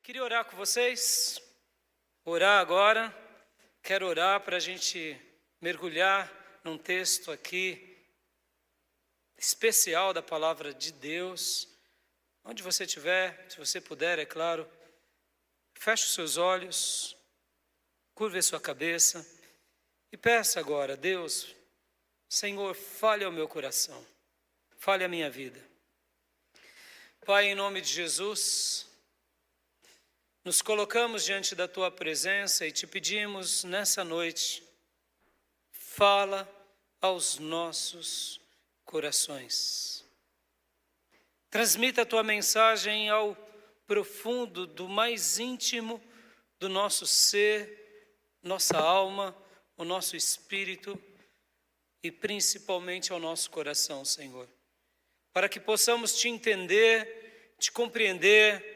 Queria orar com vocês, orar agora. Quero orar para a gente mergulhar num texto aqui especial da palavra de Deus. Onde você estiver, se você puder, é claro, feche os seus olhos, curve a sua cabeça e peça agora: Deus, Senhor, fale ao meu coração, fale à minha vida. Pai, em nome de Jesus, nos colocamos diante da Tua presença e te pedimos nessa noite, fala aos nossos corações. Transmita a Tua mensagem ao profundo, do mais íntimo do nosso ser, nossa alma, o nosso espírito e principalmente ao nosso coração, Senhor. Para que possamos te entender, te compreender,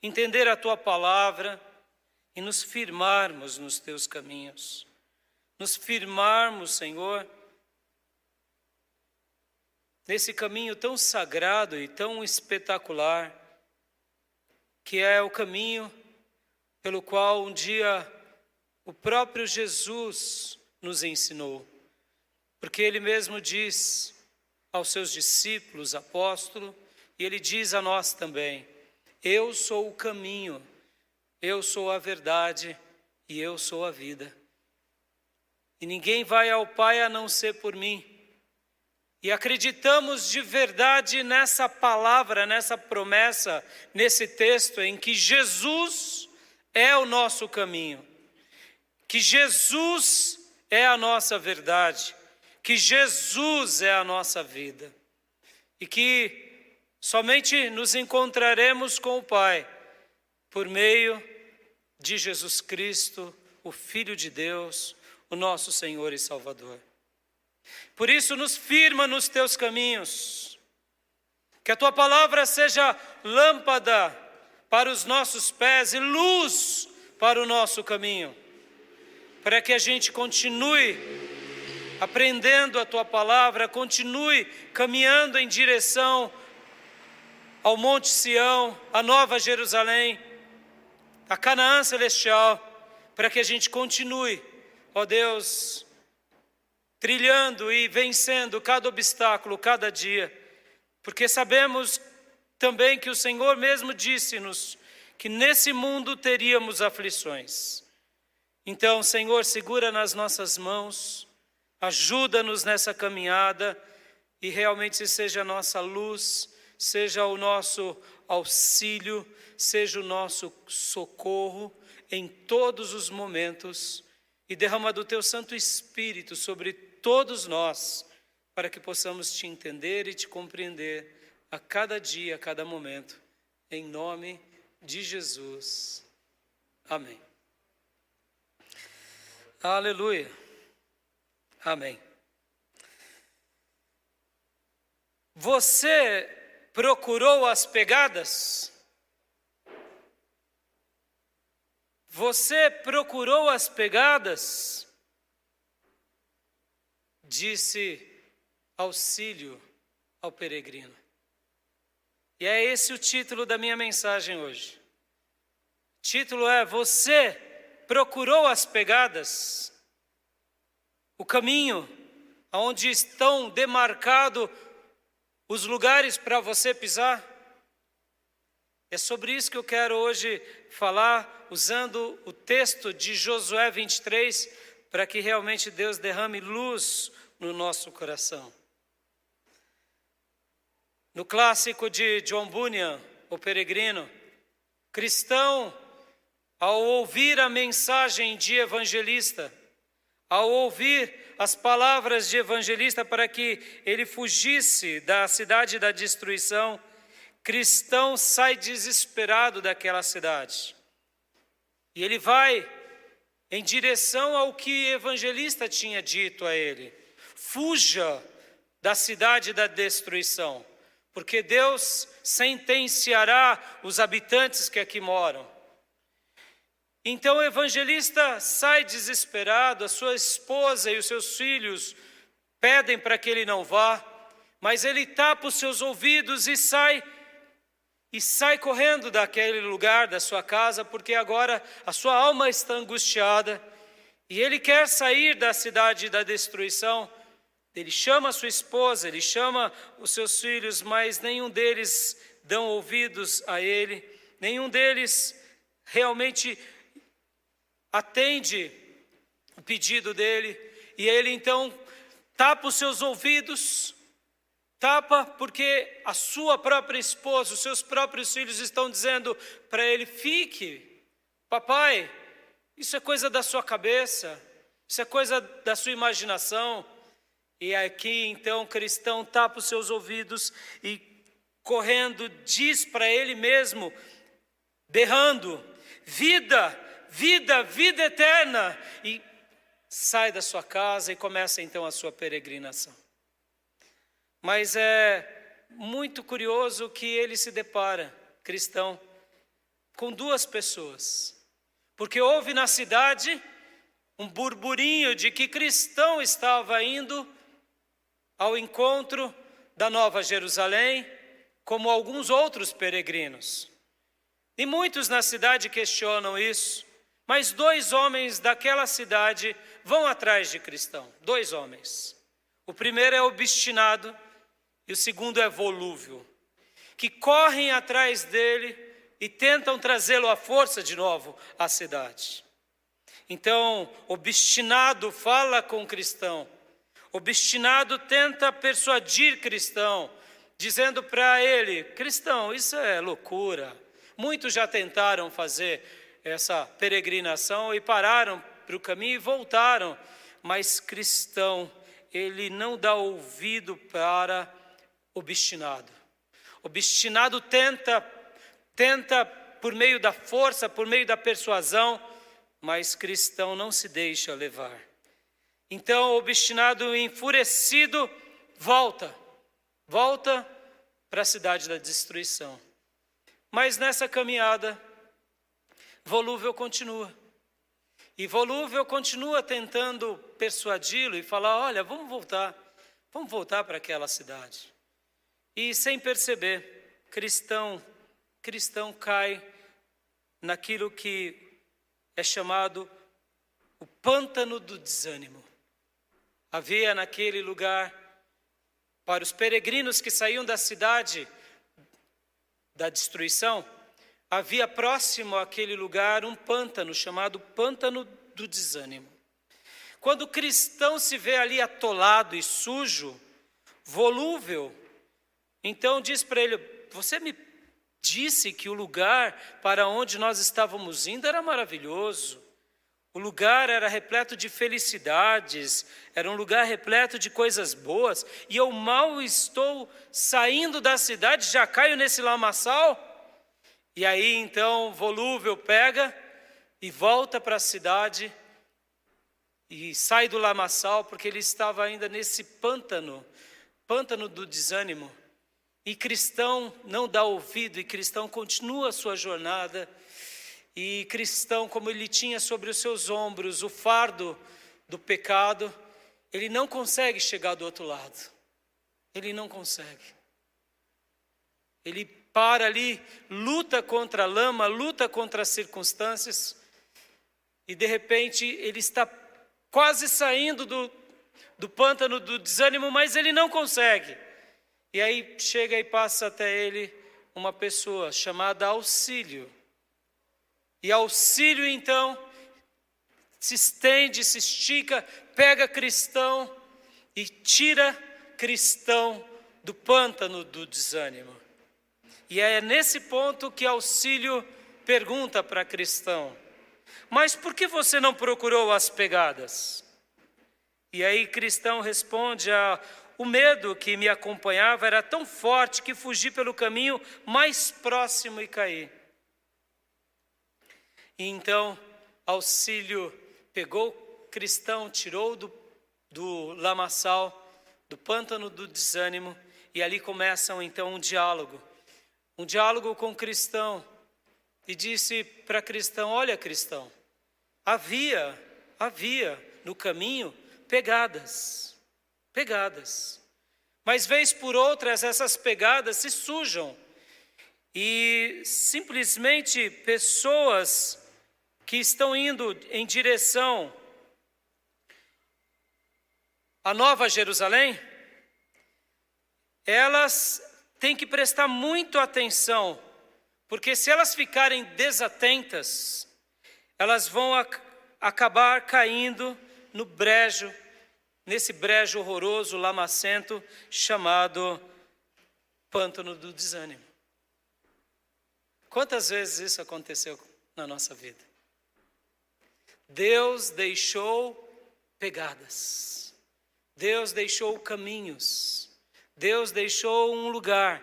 entender a Tua palavra e nos firmarmos nos Teus caminhos. Nos firmarmos, Senhor, nesse caminho tão sagrado e tão espetacular, que é o caminho pelo qual um dia o próprio Jesus nos ensinou. Porque Ele mesmo diz aos seus discípulos, apóstolos, e Ele diz a nós também: eu sou o caminho, eu sou a verdade e eu sou a vida. E ninguém vai ao Pai a não ser por mim. E acreditamos de verdade nessa palavra, nessa promessa, nesse texto em que Jesus é o nosso caminho, que Jesus é a nossa verdade, que Jesus é a nossa vida e que somente nos encontraremos com o Pai por meio de Jesus Cristo, o Filho de Deus, o nosso Senhor e Salvador. Por isso, nos firma nos Teus caminhos, que a Tua palavra seja lâmpada para os nossos pés e luz para o nosso caminho, para que a gente continue aprendendo a Tua palavra, continue caminhando em direção ao Monte Sião, a Nova Jerusalém, a Canaã Celestial, para que a gente continue, ó Deus, trilhando e vencendo cada obstáculo, cada dia, porque sabemos também que o Senhor mesmo disse-nos que nesse mundo teríamos aflições. Então, Senhor, segura nas nossas mãos, ajuda-nos nessa caminhada e realmente seja a nossa luz, seja o nosso auxílio, seja o nosso socorro em todos os momentos e derrama do Teu Santo Espírito sobre todos nós, para que possamos Te entender e Te compreender a cada dia, a cada momento, em nome de Jesus. Amém. Aleluia. Amém. Você procurou as pegadas? Você procurou as pegadas? Disse auxílio ao peregrino. E é esse o título da minha mensagem hoje. O título é: você procurou as pegadas? O caminho onde estão demarcados os lugares para você pisar? É sobre isso que eu quero hoje falar, usando o texto de Josué 23, para que realmente Deus derrame luz no nosso coração. No clássico de John Bunyan, O Peregrino, cristão, ao ouvir a mensagem de evangelista, ao ouvir as palavras de evangelista para que ele fugisse da cidade da destruição, cristão sai desesperado daquela cidade. E ele vai em direção ao que o evangelista tinha dito a ele: fuja da cidade da destruição, porque Deus sentenciará os habitantes que aqui moram. Então o evangelista sai desesperado, a sua esposa e os seus filhos pedem para que ele não vá, mas ele tapa os seus ouvidos e sai e sai correndo daquele lugar, da sua casa, porque agora a sua alma está angustiada e ele quer sair da cidade da destruição. Ele chama a sua esposa, ele chama os seus filhos, mas nenhum deles dão ouvidos a ele, nenhum deles realmente atende o pedido dele, e ele então tapa os seus ouvidos, tapa porque a sua própria esposa, os seus próprios filhos estão dizendo para ele: fique, papai, isso é coisa da sua cabeça, isso é coisa da sua imaginação. E aqui então o cristão tapa os seus ouvidos e correndo diz para ele mesmo, berrando: vida, vida, vida eterna, e sai da sua casa e começa então a sua peregrinação. Mas é muito curioso que ele se depara, cristão, com duas pessoas, porque houve na cidade um burburinho de que cristão estava indo ao encontro da Nova Jerusalém, como alguns outros peregrinos. E muitos na cidade questionam isso, mas 2 homens daquela cidade vão atrás de cristão, 2 homens. O primeiro é obstinado e o segundo é volúvel, que correm atrás dele e tentam trazê-lo à força de novo à cidade. Então, obstinado fala com o cristão, obstinado tenta persuadir cristão, dizendo para ele: cristão, isso é loucura. Muitos já tentaram fazer essa peregrinação e pararam para o caminho e voltaram, mas cristão, ele não dá ouvido para obstinado. Obstinado tenta por meio da força, por meio da persuasão, mas cristão não se deixa levar. Então, obstinado e enfurecido, volta para a cidade da destruição. Mas nessa caminhada, volúvel continua. E volúvel continua tentando persuadi-lo e falar: olha, vamos voltar para aquela cidade. E sem perceber, cristão cai naquilo que é chamado o pântano do desânimo. Havia naquele lugar, para os peregrinos que saíam da cidade da destruição, havia próximo àquele lugar um pântano chamado pântano do desânimo. Quando o cristão se vê ali atolado e sujo, volúvel, então diz para ele: você me disse que o lugar para onde nós estávamos indo era maravilhoso. O lugar era repleto de felicidades, era um lugar repleto de coisas boas, e eu mal estou saindo da cidade, já caio nesse lamaçal. E aí então volúvel pega e volta para a cidade e sai do lamaçal, porque ele estava ainda nesse pântano do desânimo. E cristão não dá ouvido, e cristão continua a sua jornada. E cristão, como ele tinha sobre os seus ombros o fardo do pecado, ele não consegue chegar do outro lado. Ele não consegue. Ele para ali, luta contra a lama, luta contra as circunstâncias, e de repente ele está quase saindo do pântano do desânimo, mas ele não consegue. E aí chega e passa até ele uma pessoa chamada Auxílio. E Auxílio então se estende, se estica, pega cristão e tira cristão do pântano do desânimo. E é nesse ponto que Auxílio pergunta para cristão: mas por que você não procurou as pegadas? E aí cristão responde: o medo que me acompanhava era tão forte que fugi pelo caminho mais próximo e caí. E então Auxílio pegou cristão, tirou do lamaçal, do pântano do desânimo, e ali começam então um diálogo com cristão, e disse para cristão: olha cristão, havia no caminho pegadas, mas vez por outras essas pegadas se sujam, e simplesmente pessoas que estão indo em direção à Nova Jerusalém, elas têm que prestar muito atenção, porque se elas ficarem desatentas, elas vão acabar caindo no brejo, nesse brejo horroroso, lamacento, chamado pântano do desânimo. Quantas vezes isso aconteceu na nossa vida? Deus deixou pegadas, Deus deixou caminhos, Deus deixou um lugar,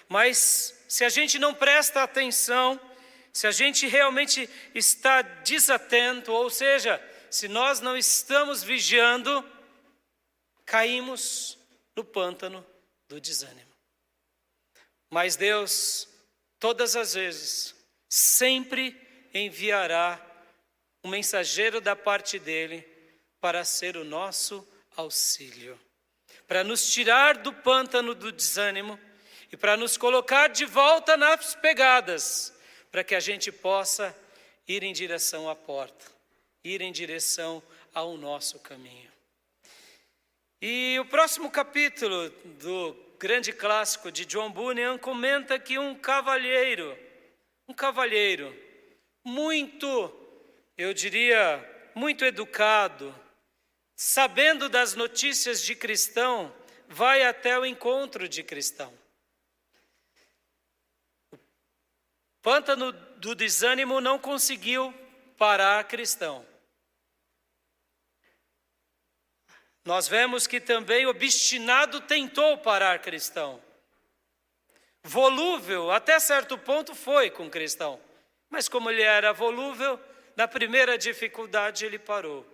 mas se a gente não presta atenção, se a gente realmente está desatento, ou seja, se nós não estamos vigiando, caímos no pântano do desânimo. Mas Deus, todas as vezes, sempre enviará um mensageiro da parte dele para ser o nosso auxílio, para nos tirar do pântano do desânimo e para nos colocar de volta nas pegadas, para que a gente possa ir em direção à porta, ir em direção ao nosso caminho. E o próximo capítulo do grande clássico de John Bunyan comenta que um cavalheiro muito, eu diria, muito educado, sabendo das notícias de cristão, vai até o encontro de cristão. O pântano do desânimo não conseguiu parar cristão. Nós vemos que também o obstinado tentou parar cristão. Volúvel, até certo ponto, foi com cristão. Mas como ele era volúvel, na primeira dificuldade ele parou.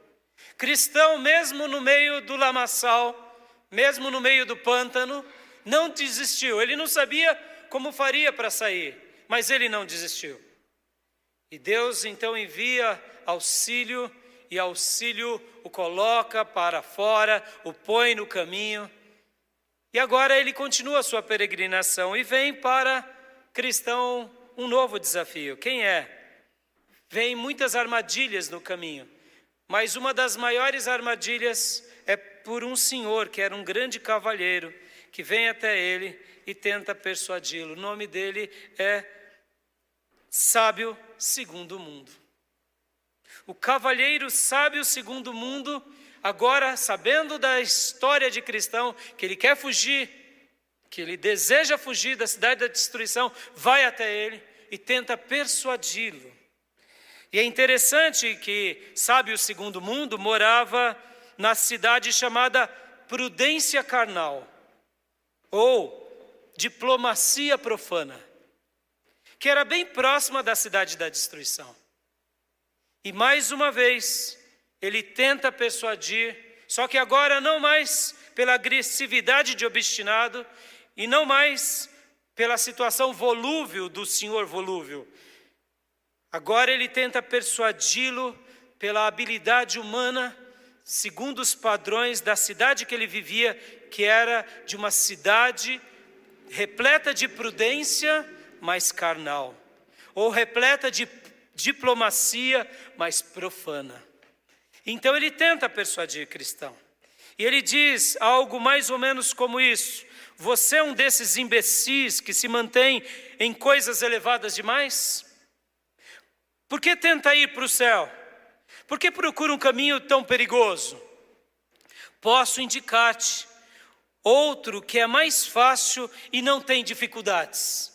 Cristão, mesmo no meio do lamaçal, mesmo no meio do pântano, não desistiu. Ele não sabia como faria para sair, mas ele não desistiu. E Deus então envia auxílio, e auxílio o coloca para fora, o põe no caminho. E agora ele continua a sua peregrinação e vem para cristão um novo desafio. Quem é? Vem muitas armadilhas no caminho, mas uma das maiores armadilhas é por um senhor que era um grande cavalheiro, que vem até ele e tenta persuadi-lo. O nome dele é Sábio Segundo o Mundo. O cavalheiro sábio segundo o mundo, agora sabendo da história de cristão, que ele quer fugir, que ele deseja fugir da cidade da destruição, vai até ele e tenta persuadi-lo. E é interessante que sábio segundo o mundo morava na cidade chamada Prudência Carnal, ou Diplomacia Profana, que era bem próxima da cidade da destruição. E mais uma vez, ele tenta persuadir, só que agora não mais pela agressividade de obstinado, e não mais pela situação volúvel do senhor volúvel. Agora ele tenta persuadi-lo pela habilidade humana, segundo os padrões da cidade que ele vivia, que era de uma cidade repleta de prudência, mas carnal, ou repleta de diplomacia, mas profana. Então ele tenta persuadir cristão. E ele diz algo mais ou menos como isso: você é um desses imbecis que se mantém em coisas elevadas demais? Por que tenta ir para o céu? Por que procura um caminho tão perigoso? Posso indicar-te outro que é mais fácil e não tem dificuldades.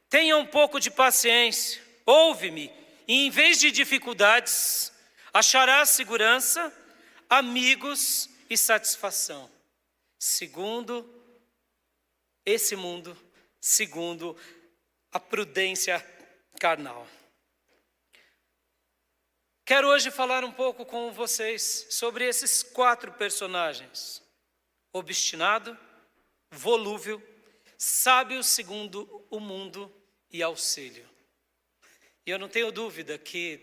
Tenha um pouco de paciência. Ouve-me, e em vez de dificuldades, acharás segurança, amigos e satisfação. Segundo esse mundo, segundo a prudência carnal. Quero hoje falar um pouco com vocês sobre esses 4 personagens: obstinado, volúvel, sábio segundo o mundo e auxílio. E eu não tenho dúvida que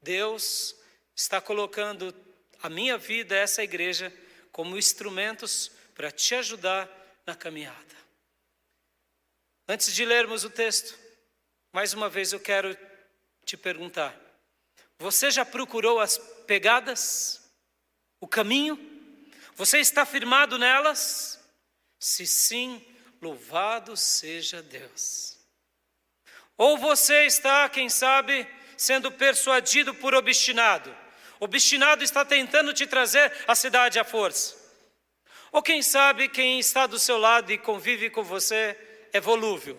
Deus está colocando a minha vida, essa igreja, como instrumentos para te ajudar na caminhada. Antes de lermos o texto, mais uma vez eu quero te perguntar: você já procurou as pegadas? O caminho? Você está firmado nelas? Se sim, louvado seja Deus. Ou você está, quem sabe, sendo persuadido por obstinado. Obstinado está tentando te trazer a cidade à força. Ou quem sabe, quem está do seu lado e convive com você é volúvel.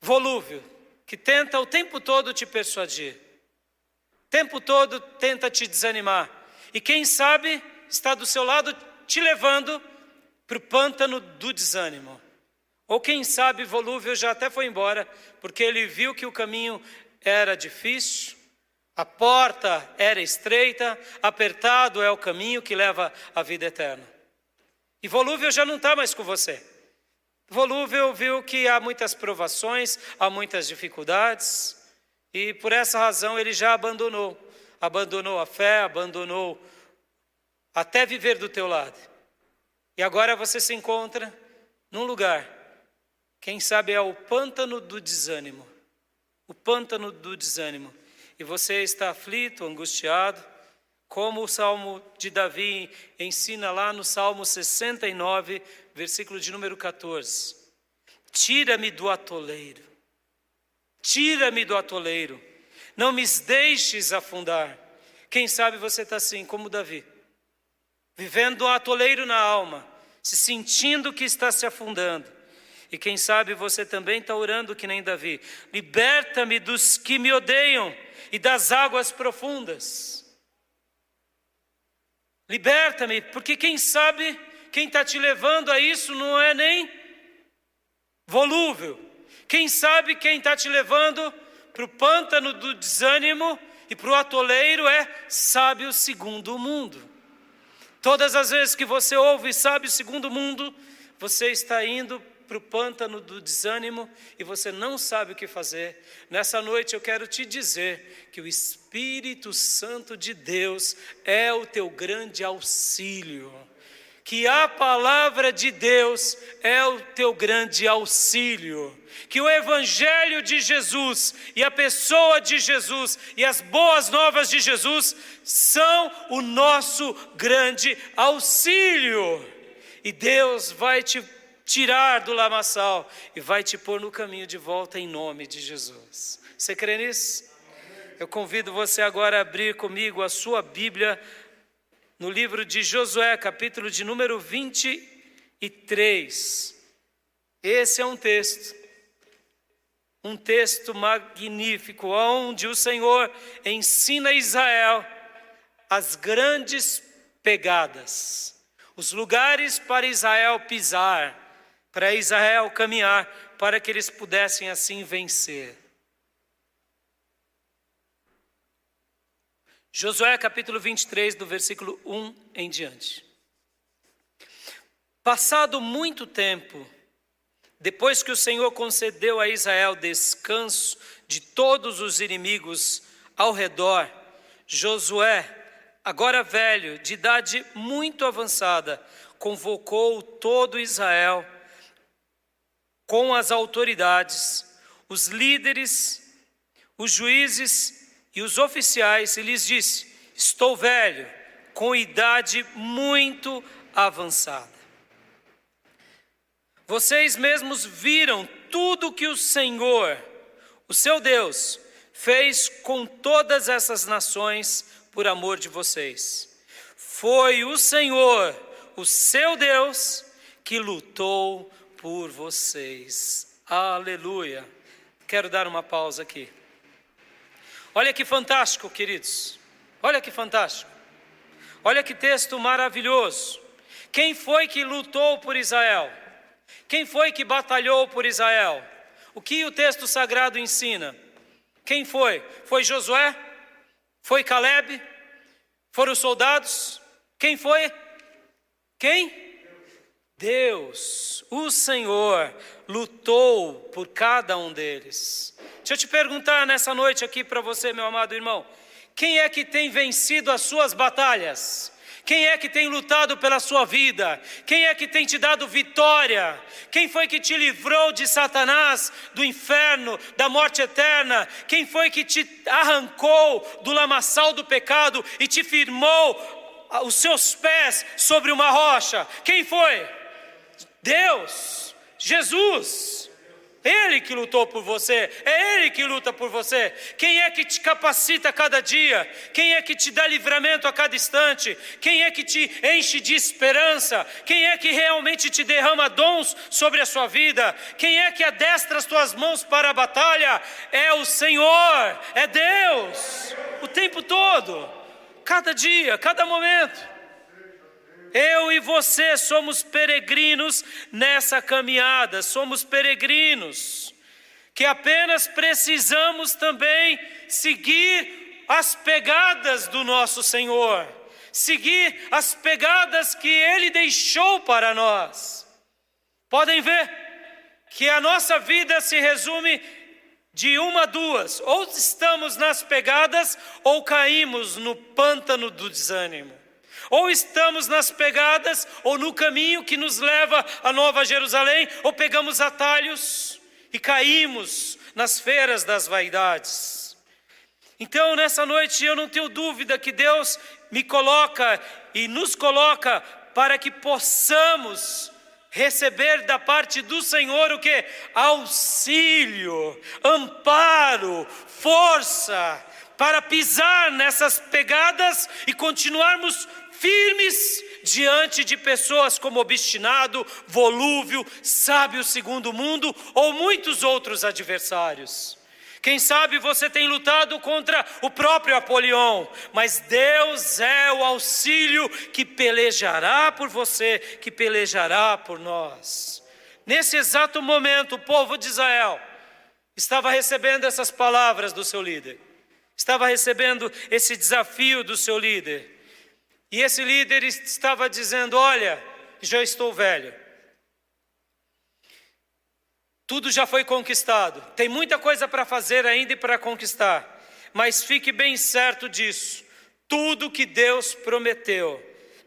Volúvel, que tenta o tempo todo te persuadir. O tempo todo tenta te desanimar. E quem sabe está do seu lado te levando para o pântano do desânimo. Ou quem sabe volúvel já até foi embora, porque ele viu que o caminho era difícil, a porta era estreita, apertado é o caminho que leva à vida eterna. E volúvel já não está mais com você. Volúvel viu que há muitas provações, há muitas dificuldades, e por essa razão ele já abandonou a fé, abandonou até viver do teu lado. E agora você se encontra num lugar, quem sabe é o pântano do desânimo. O pântano do desânimo. E você está aflito, angustiado, como o Salmo de Davi ensina lá no Salmo 69, versículo de número 14. Tira-me do atoleiro. Tira-me do atoleiro. Não me deixes afundar. Quem sabe você está assim, como Davi, vivendo um atoleiro na alma, se sentindo que está se afundando. E quem sabe você também está orando que nem Davi. Liberta-me dos que me odeiam e das águas profundas. Liberta-me, porque quem sabe quem está te levando a isso não é nem volúvel. Quem sabe quem está te levando para o pântano do desânimo e para o atoleiro é sábio segundo o mundo. Todas as vezes que você ouve sábio segundo o mundo, você está indo para o pântano do desânimo e você não sabe o que fazer. Nessa noite eu quero te dizer que o Espírito Santo de Deus é o teu grande auxílio. Que a palavra de Deus é o teu grande auxílio. Que o Evangelho de Jesus e a pessoa de Jesus e as boas novas de Jesus são o nosso grande auxílio. E Deus vai te tirar do lamaçal e vai te pôr no caminho de volta em nome de Jesus. Você crê nisso? Eu convido você agora a abrir comigo a sua Bíblia no livro de Josué, capítulo de número 23. Esse é um texto magnífico, onde o Senhor ensina a Israel as grandes pegadas, os lugares para Israel pisar, para Israel caminhar, para que eles pudessem assim vencer. Josué capítulo 23, do versículo 1 em diante. Passado muito tempo, depois que o Senhor concedeu a Israel descanso de todos os inimigos ao redor, Josué, agora velho, de idade muito avançada, convocou todo Israel com as autoridades, os líderes, os juízes e os oficiais, e lhes disse: estou velho, com idade muito avançada. Vocês mesmos viram tudo que o Senhor, o seu Deus, fez com todas essas nações por amor de vocês. Foi o Senhor, o seu Deus, que lutou por vocês. Aleluia. Quero dar uma pausa aqui. Olha que fantástico, queridos. Olha que fantástico. Olha que texto maravilhoso. Quem foi que lutou por Israel? Quem foi que batalhou por Israel? O que o texto sagrado ensina? Quem foi? Foi Josué? Foi Caleb? Foram os soldados? Quem foi? Quem? Deus, o Senhor, lutou por cada um deles. Deixa eu te perguntar nessa noite aqui para você, meu amado irmão. Quem é que tem vencido as suas batalhas? Quem é que tem lutado pela sua vida? Quem é que tem te dado vitória? Quem foi que te livrou de Satanás, do inferno, da morte eterna? Quem foi que te arrancou do lamaçal do pecado e te firmou os seus pés sobre uma rocha? Quem foi? Deus, Jesus. Ele que lutou por você, é Ele que luta por você. Quem é que te capacita a cada dia? Quem é que te dá livramento a cada instante? Quem é que te enche de esperança? Quem é que realmente te derrama dons sobre a sua vida? Quem é que adestra as tuas mãos para a batalha? É o Senhor, é Deus, o tempo todo, cada dia, cada momento. Eu e você somos peregrinos nessa caminhada, somos peregrinos, que apenas precisamos também seguir as pegadas do nosso Senhor, seguir as pegadas que Ele deixou para nós. Podem ver que a nossa vida se resume de uma a duas: ou estamos nas pegadas ou caímos no pântano do desânimo. Ou estamos nas pegadas, ou no caminho que nos leva à Nova Jerusalém, ou pegamos atalhos e caímos nas feras das vaidades. Então, nessa noite, eu não tenho dúvida que Deus me coloca e nos coloca para que possamos receber da parte do Senhor o que? Auxílio, amparo, força, para pisar nessas pegadas e continuarmos firmes diante de pessoas como Obstinado, Volúvel, Sábio segundo o mundo ou muitos outros adversários. Quem sabe você tem lutado contra o próprio Apolion, mas Deus é o auxílio que pelejará por você, que pelejará por nós. Nesse exato momento, o povo de Israel estava recebendo essas palavras do seu líder, estava recebendo esse desafio do seu líder. E esse líder estava dizendo: olha, já estou velho, tudo já foi conquistado, tem muita coisa para fazer ainda e para conquistar, mas fique bem certo disso, tudo que Deus prometeu,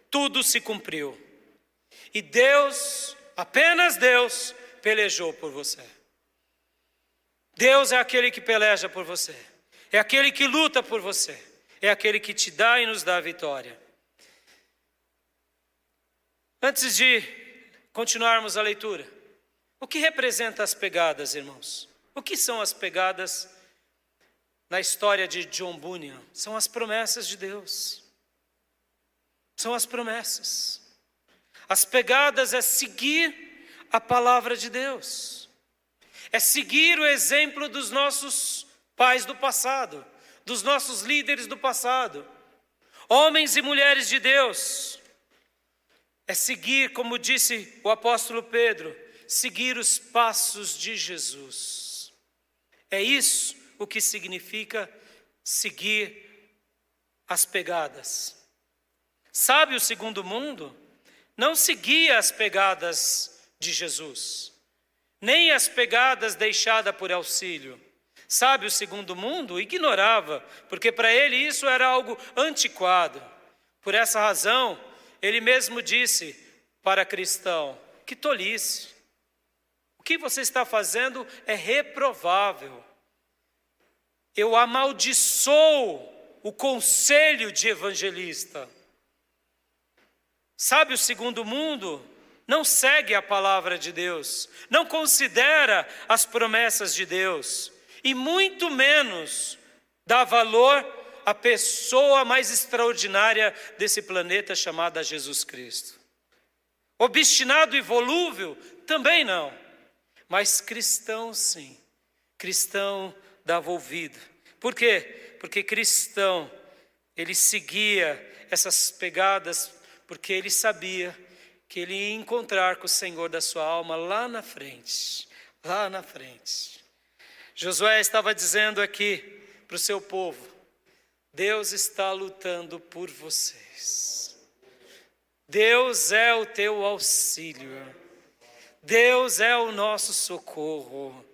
tudo se cumpriu. E Deus, apenas Deus, pelejou por você. Deus é aquele que peleja por você, é aquele que luta por você, é aquele que te dá e nos dá a vitória. Antes de continuarmos a leitura, o que representa as pegadas, irmãos? O que são as pegadas na história de John Bunyan? São as promessas de Deus. São as promessas. As pegadas é seguir a palavra de Deus. É seguir o exemplo dos nossos pais do passado, dos nossos líderes do passado, homens e mulheres de Deus. É seguir, como disse o apóstolo Pedro, seguir os passos de Jesus. É isso o que significa seguir as pegadas. Sábio segundo o mundo não seguia as pegadas de Jesus, nem as pegadas deixadas por Auxílio. Sábio segundo o mundo ignorava, porque para ele isso era algo antiquado. Por essa razão, ele mesmo disse para cristão: que tolice, o que você está fazendo é reprovável. Eu amaldiçoo o conselho de evangelista. Sábio segundo o mundo não segue a palavra de Deus, não considera as promessas de Deus, e muito menos dá valor à pessoa mais extraordinária desse planeta, chamada Jesus Cristo. Obstinado e volúvel, também não, mas cristão sim, cristão dava ouvido. Por quê? Porque cristão, ele seguia essas pegadas, porque ele sabia que ele ia encontrar com o Senhor da sua alma lá na frente, lá na frente. Josué estava dizendo aqui para o seu povo: Deus está lutando por vocês. Deus é o teu auxílio. Deus é o nosso socorro.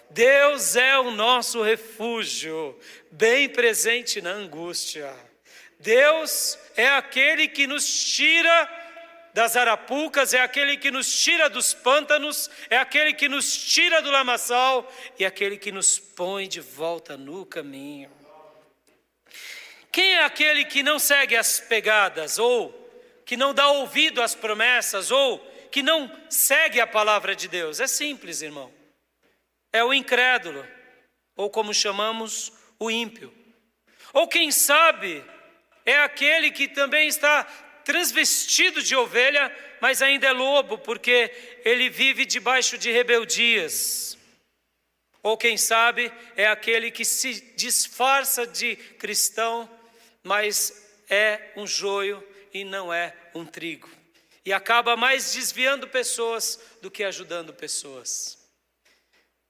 Deus é o nosso refúgio, bem presente na angústia. Deus é aquele que nos tira das arapucas, é aquele que nos tira dos pântanos, é aquele que nos tira do lamaçal e aquele que nos põe de volta no caminho. Quem é aquele que não segue as pegadas, ou que não dá ouvido às promessas, ou que não segue a palavra de Deus? É simples, irmão. É o incrédulo, ou como chamamos, o ímpio. Ou quem sabe, é aquele que também está transvestido de ovelha, mas ainda é lobo, porque ele vive debaixo de rebeldias. Ou quem sabe, é aquele que se disfarça de cristão, mas é um joio e não é um trigo. E acaba mais desviando pessoas do que ajudando pessoas.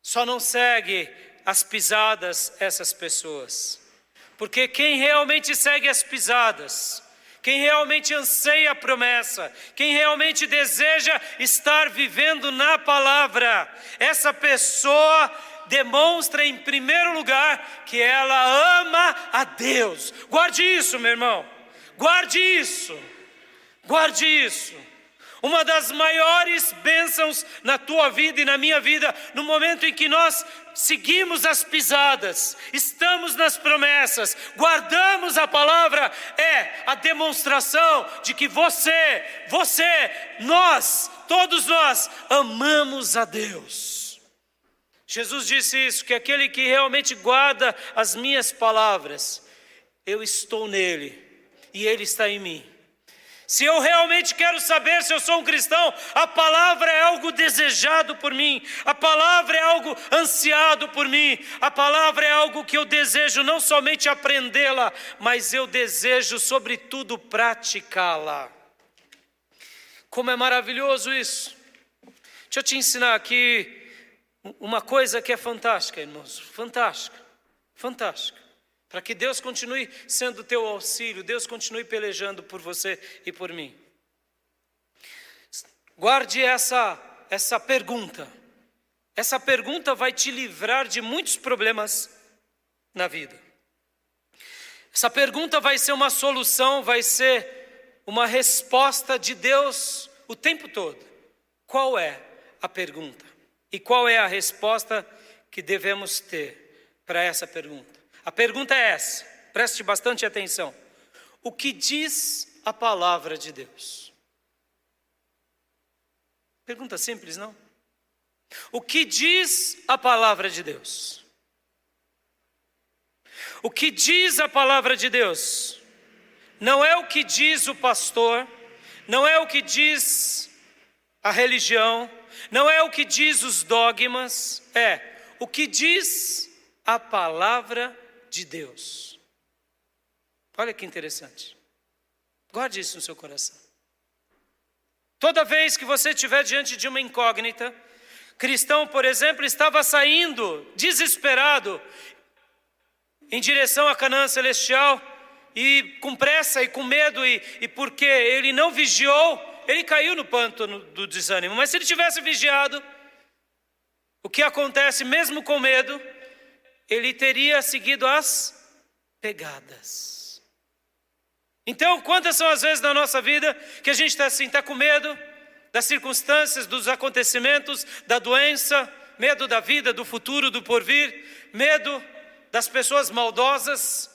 Só não segue as pisadas essas pessoas. Porque quem realmente segue as pisadas, quem realmente anseia a promessa, quem realmente deseja estar vivendo na palavra, essa pessoa demonstra em primeiro lugar que ela ama a Deus. Guarde isso, meu irmão. Guarde isso. Guarde isso. Uma das maiores bênçãos na tua vida e na minha vida, no momento em que nós seguimos as pisadas, estamos nas promessas, guardamos a palavra, é a demonstração de que nós, todos nós, amamos a Deus. Jesus disse isso, que aquele que realmente guarda as minhas palavras, eu estou nele e ele está em mim. Se eu realmente quero saber se eu sou um cristão, a palavra é algo desejado por mim, a palavra é algo ansiado por mim, a palavra é algo que eu desejo não somente aprendê-la, mas eu desejo sobretudo praticá-la. Como é maravilhoso isso. Deixa eu te ensinar aqui uma coisa que é fantástica, irmãos, fantástica, fantástica. Para que Deus continue sendo teu auxílio, Deus continue pelejando por você e por mim. Guarde essa pergunta. Essa pergunta vai te livrar de muitos problemas na vida. Essa pergunta vai ser uma solução, vai ser uma resposta de Deus o tempo todo. Qual é a pergunta? E qual é a resposta que devemos ter para essa pergunta? A pergunta é essa, preste bastante atenção. O que diz a palavra de Deus? Pergunta simples, não? O que diz a palavra de Deus? O que diz a palavra de Deus? Não é o que diz o pastor, não é o que diz a religião, não é o que diz os dogmas, é o que diz a palavra de Deus. Olha que interessante. Guarde isso no seu coração. Toda vez que você estiver diante de uma incógnita, cristão, por exemplo, estava saindo desesperado em direção a Canaã celestial e com pressa e com medo e porque ele não vigiou, ele caiu no pântano do desânimo. Mas se ele tivesse vigiado, o que acontece mesmo com medo? Ele teria seguido as pegadas. Então, quantas são as vezes na nossa vida que a gente está assim, está com medo das circunstâncias, dos acontecimentos, da doença, medo da vida, do futuro, do porvir, medo das pessoas maldosas,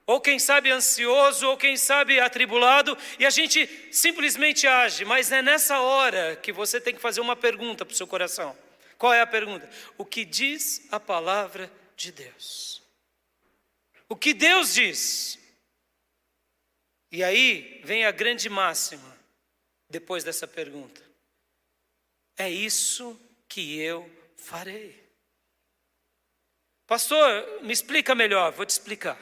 ou quem sabe ansioso, ou quem sabe atribulado, e a gente simplesmente age, mas é nessa hora que você tem que fazer uma pergunta para o seu coração. Qual é a pergunta? O que diz a palavra de Deus? O que Deus diz? E aí vem a grande máxima depois dessa pergunta. É isso que eu farei. Pastor, me explica melhor. Vou te explicar.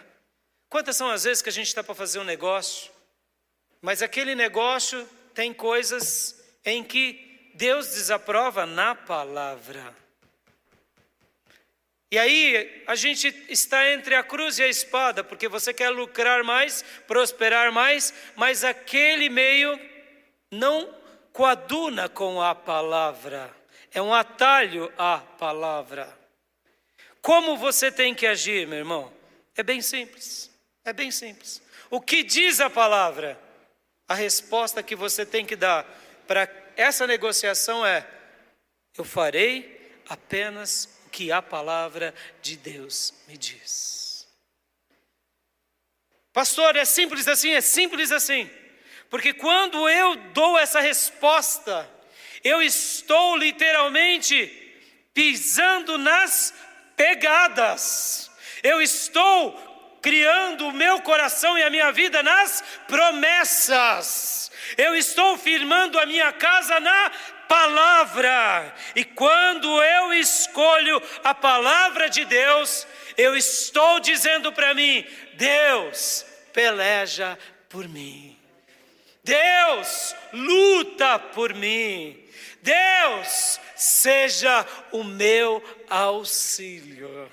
Quantas são as vezes que a gente está para fazer um negócio, mas aquele negócio tem coisas em que Deus desaprova na palavra. E aí a gente está entre a cruz e a espada, porque você quer lucrar mais, prosperar mais, mas aquele meio não coaduna com a palavra, é um atalho à palavra. Como você tem que agir, meu irmão? É bem simples, é bem simples. O que diz a palavra? A resposta que você tem que dar para essa negociação é: eu farei apenas o que a palavra de Deus me diz. Pastor, é simples assim? É simples assim. Porque quando eu dou essa resposta, eu estou literalmente pisando nas pegadas. Eu estou criando o meu coração e a minha vida nas promessas. Eu estou firmando a minha casa na palavra. E quando eu escolho a palavra de Deus, eu estou dizendo para mim: Deus peleja por mim. Deus luta por mim. Deus seja o meu auxílio.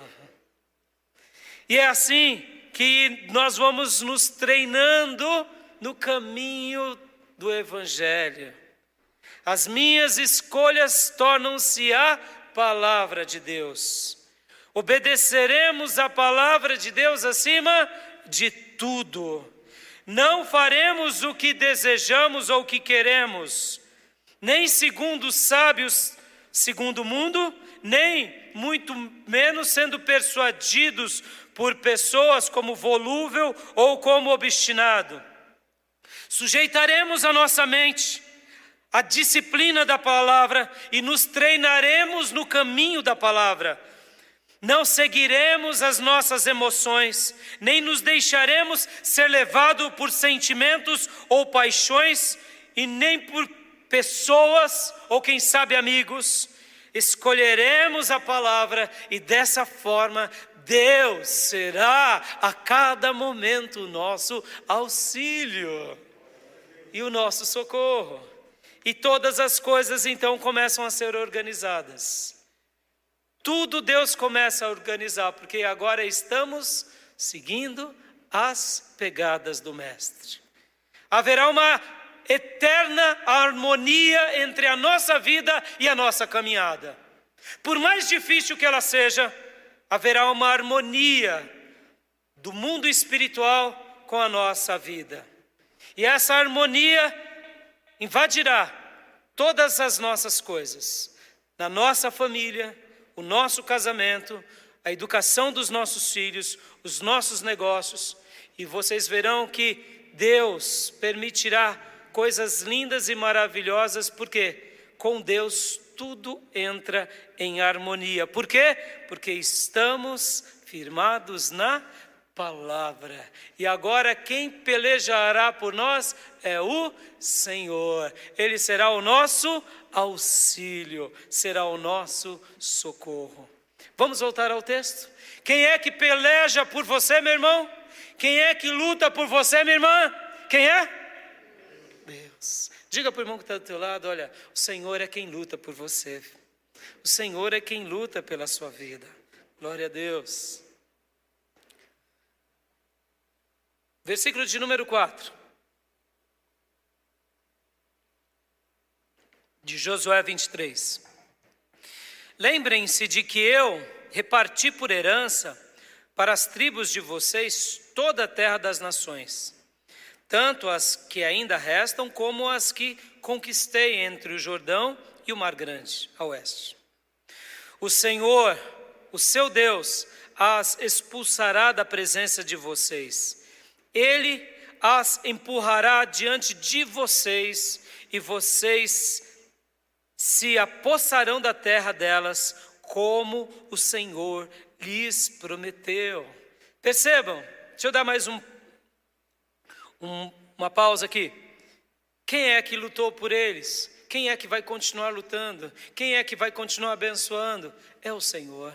E é assim que nós vamos nos treinando no caminho do Evangelho. As minhas escolhas tornam-se a palavra de Deus. Obedeceremos a palavra de Deus acima de tudo. Não faremos o que desejamos ou o que queremos, nem segundo os sábios, segundo o mundo, nem muito menos sendo persuadidos por pessoas como volúvel ou como obstinado. Sujeitaremos a nossa mente à disciplina da palavra e nos treinaremos no caminho da palavra. Não seguiremos as nossas emoções, nem nos deixaremos ser levados por sentimentos ou paixões, e nem por pessoas ou quem sabe amigos. Escolheremos a palavra e dessa forma Deus será a cada momento o nosso auxílio e o nosso socorro. E todas as coisas então começam a ser organizadas. Tudo Deus começa a organizar, porque agora estamos seguindo as pegadas do Mestre. Haverá uma eterna harmonia entre a nossa vida e a nossa caminhada. Por mais difícil que ela seja, haverá uma harmonia do mundo espiritual com a nossa vida. E essa harmonia invadirá todas as nossas coisas, na nossa família, o nosso casamento, a educação dos nossos filhos, os nossos negócios. E vocês verão que Deus permitirá coisas lindas e maravilhosas, porque com Deus tudo entra em harmonia. Por quê? Porque estamos firmados na palavra. E agora quem pelejará por nós é o Senhor. Ele será o nosso auxílio, será o nosso socorro. Vamos voltar ao texto? Quem é que peleja por você, meu irmão? Quem é que luta por você, minha irmã? Quem é? Deus. Diga para o irmão que está do teu lado: olha, o Senhor é quem luta por você. O Senhor é quem luta pela sua vida. Glória a Deus. Versículo de número 4. De Josué 23. Lembrem-se de que eu reparti por herança para as tribos de vocês toda a terra das nações, tanto as que ainda restam como as que conquistei entre o Jordão e o Mar Grande, a oeste. O Senhor, o seu Deus, as expulsará da presença de vocês. Ele as empurrará diante de vocês e vocês se apossarão da terra delas, como o Senhor lhes prometeu. Percebam, deixa eu dar mais uma pausa aqui. Quem é que lutou por eles? Quem é que vai continuar lutando? Quem é que vai continuar abençoando? É o Senhor.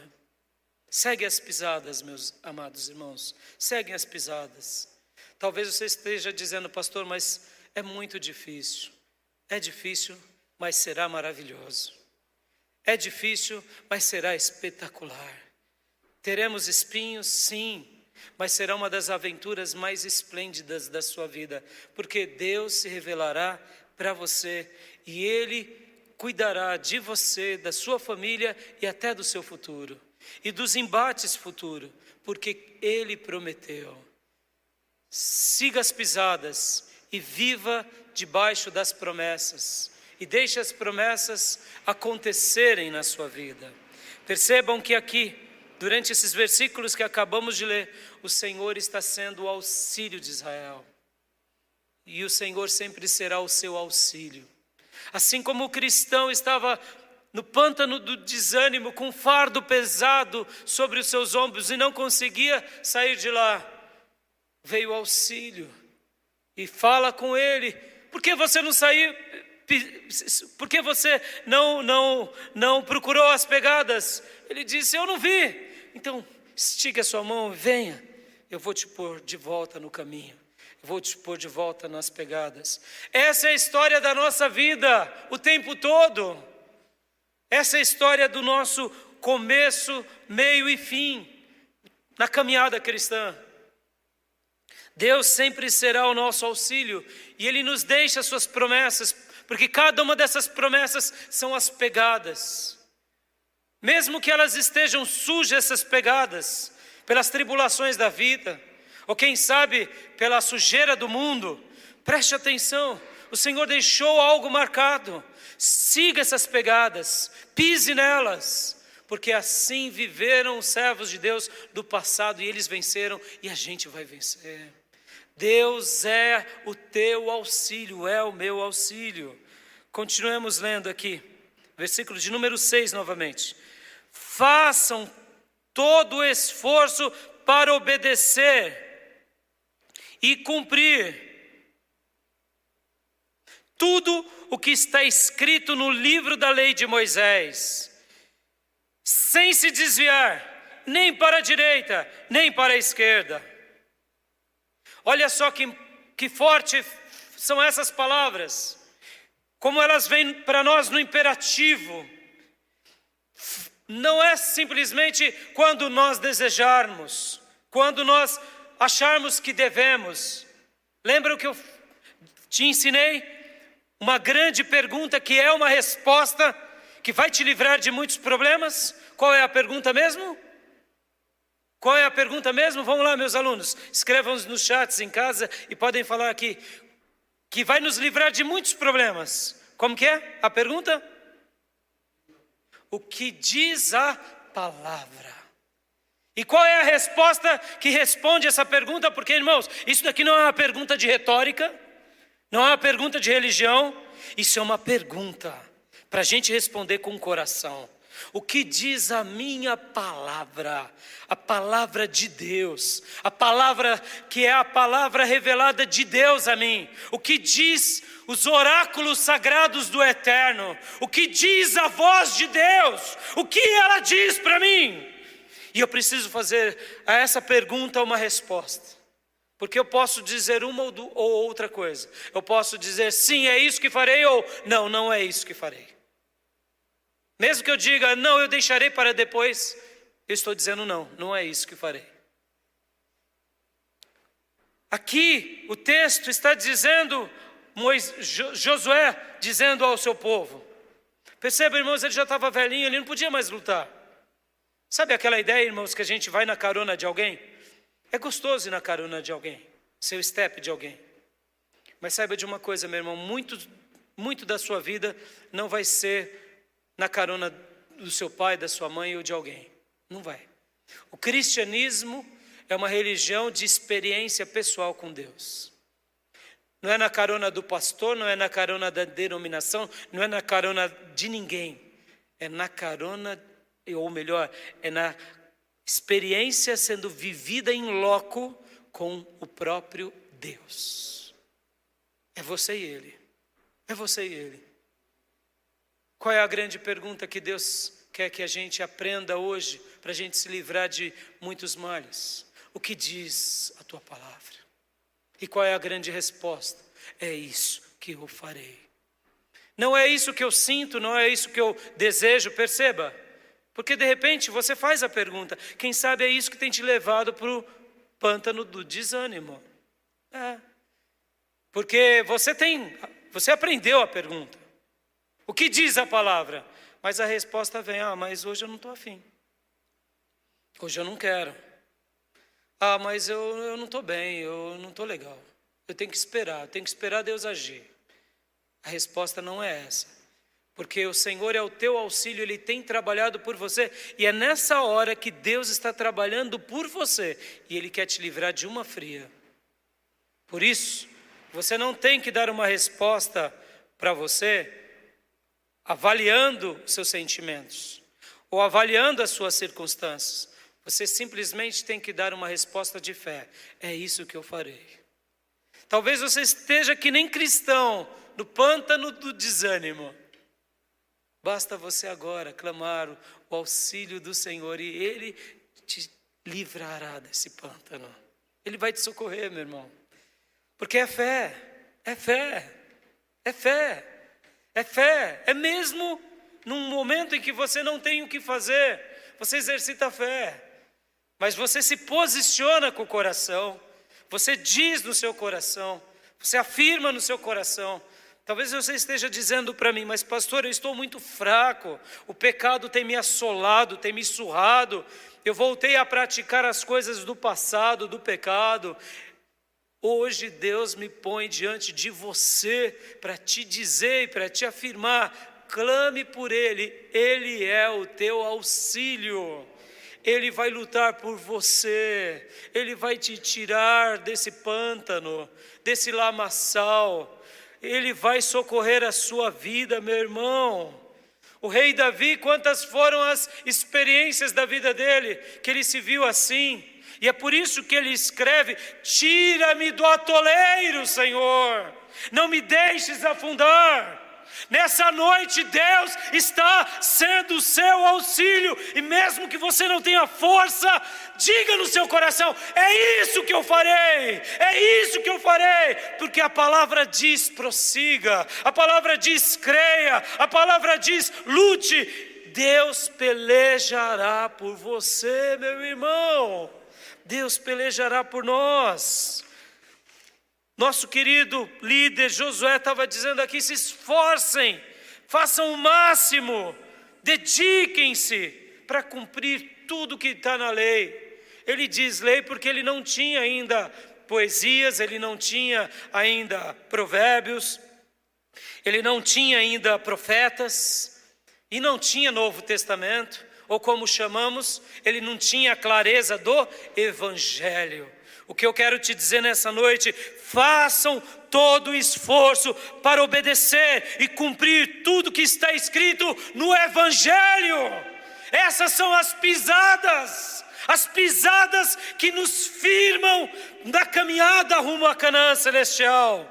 Segue as pisadas, meus amados irmãos. Segue as pisadas. Talvez você esteja dizendo: pastor, mas é muito difícil. É difícil, mas será maravilhoso. É difícil, mas será espetacular. Teremos espinhos, sim, mas será uma das aventuras mais esplêndidas da sua vida, porque Deus se revelará para você e Ele cuidará de você, da sua família e até do seu futuro e dos embates futuros, porque Ele prometeu. siga as pisadas e viva debaixo das promessas. E deixe as promessas acontecerem na sua vida. Percebam que aqui, durante esses versículos que acabamos de ler, o Senhor está sendo o auxílio de Israel. E o Senhor sempre será o seu auxílio. Assim como o cristão estava no pântano do desânimo, com um fardo pesado sobre os seus ombros e não conseguia sair de lá, veio o auxílio e fala com ele: por que você não saiu? Por que você não procurou as pegadas? Ele disse: eu não vi. Então, estique a sua mão e venha. Eu vou te pôr de volta no caminho. Eu vou te pôr de volta nas pegadas. Essa é a história da nossa vida, o tempo todo. Essa é a história do nosso começo, meio e fim, na caminhada cristã. Deus sempre será o nosso auxílio. E Ele nos deixa as suas promessas, porque cada uma dessas promessas são as pegadas. Mesmo que elas estejam sujas, essas pegadas, pelas tribulações da vida, ou quem sabe pela sujeira do mundo, preste atenção, o Senhor deixou algo marcado. Siga essas pegadas, pise nelas, porque assim viveram os servos de Deus do passado e eles venceram e a gente vai vencer. Deus é o teu auxílio, é o meu auxílio. Continuemos lendo aqui, versículo de número 6 novamente. Façam todo o esforço para obedecer e cumprir tudo o que está escrito no livro da lei de Moisés, sem se desviar, nem para a direita, nem para a esquerda. Olha só que forte são essas palavras, como elas vêm para nós no imperativo. Não é simplesmente quando nós desejarmos, quando nós acharmos que devemos. Lembra o que eu te ensinei? Uma grande pergunta que é uma resposta que vai te livrar de muitos problemas. Qual é a pergunta mesmo? Qual é a pergunta mesmo? Vamos lá, meus alunos, escrevam nos chats em casa e podem falar aqui. Que vai nos livrar de muitos problemas. Como que é a pergunta? O que diz a palavra? E qual é a resposta que responde essa pergunta? Porque, irmãos, isso daqui não é uma pergunta de retórica, não é uma pergunta de religião, isso é uma pergunta para a gente responder com o coração. O que diz a minha palavra? A palavra de Deus, a palavra que é a palavra revelada de Deus a mim. O que diz os oráculos sagrados do Eterno? O que diz a voz de Deus? O que ela diz para mim? E eu preciso fazer a essa pergunta uma resposta. Porque eu posso dizer uma ou outra coisa. Eu posso dizer sim, é isso que farei, ou não, não é isso que farei. Mesmo que eu diga, não, eu deixarei para depois, eu estou dizendo não, não é isso que farei. Aqui o texto está dizendo, Josué dizendo ao seu povo. Perceba, irmãos, ele já estava velhinho, ele não podia mais lutar. Sabe aquela ideia, irmãos, que a gente vai na carona de alguém? É gostoso ir na carona de alguém, ser o step de alguém. Mas saiba de uma coisa, meu irmão, muito da sua vida não vai ser na carona do seu pai, da sua mãe ou de alguém. Não vai. O cristianismo é uma religião de experiência pessoal com Deus. Não é na carona do pastor, não é na carona da denominação, não é na carona de ninguém. É na carona, ou melhor, é na experiência sendo vivida em loco com o próprio Deus. É você e Ele. É você e Ele. Qual é a grande pergunta que Deus quer que a gente aprenda hoje, para a gente se livrar de muitos males? O que diz a tua palavra? E qual é a grande resposta? É isso que eu farei. Não é isso que eu sinto, não é isso que eu desejo, perceba. Porque de repente você faz a pergunta, quem sabe é isso que tem te levado para o pântano do desânimo. Porque você aprendeu a pergunta. O que diz a palavra? Mas a resposta vem, mas hoje eu não estou afim. Hoje eu não quero. Ah, mas eu não estou bem, eu não estou legal. Eu tenho que esperar Deus agir. A resposta não é essa. Porque o Senhor é o teu auxílio, Ele tem trabalhado por você. E é nessa hora que Deus está trabalhando por você. E Ele quer te livrar de uma fria. Por isso, você não tem que dar uma resposta para você avaliando seus sentimentos ou avaliando as suas circunstâncias. Você simplesmente tem que dar uma resposta de fé. É isso que eu farei. Talvez você esteja que nem cristão, no pântano do desânimo. Basta você agora clamar o auxílio do Senhor e Ele te livrará desse pântano. Ele vai te socorrer, meu irmão. Porque é fé, é fé, é fé, é fé. É mesmo num momento em que você não tem o que fazer, você exercita a fé. Mas você se posiciona com o coração, você diz no seu coração, você afirma no seu coração. Talvez você esteja dizendo para mim, mas pastor, eu estou muito fraco, o pecado tem me assolado, tem me surrado, eu voltei a praticar as coisas do passado, do pecado. Hoje Deus me põe diante de você para te dizer e para te afirmar, clame por Ele, Ele é o teu auxílio. Ele vai lutar por você, Ele vai te tirar desse pântano, desse lamaçal. Ele vai socorrer a sua vida, meu irmão. O rei Davi, quantas foram as experiências da vida dele, que ele se viu assim. E é por isso que ele escreve, tira-me do atoleiro, Senhor, não me deixes afundar. Nessa noite Deus está sendo o seu auxílio, e mesmo que você não tenha força, diga no seu coração, é isso que eu farei, é isso que eu farei, porque a palavra diz prossiga, a palavra diz creia, a palavra diz lute, Deus pelejará por você, meu irmão, Deus pelejará por nós. Nosso querido líder Josué estava dizendo aqui, se esforcem, façam o máximo, dediquem-se para cumprir tudo que está na lei. Ele diz lei porque ele não tinha ainda poesias, ele não tinha ainda provérbios, ele não tinha ainda profetas, e não tinha Novo Testamento, ou como chamamos, ele não tinha a clareza do Evangelho. O que eu quero te dizer nessa noite, façam todo o esforço para obedecer e cumprir tudo que está escrito no Evangelho. Essas são as pisadas que nos firmam na caminhada rumo à Canaã celestial.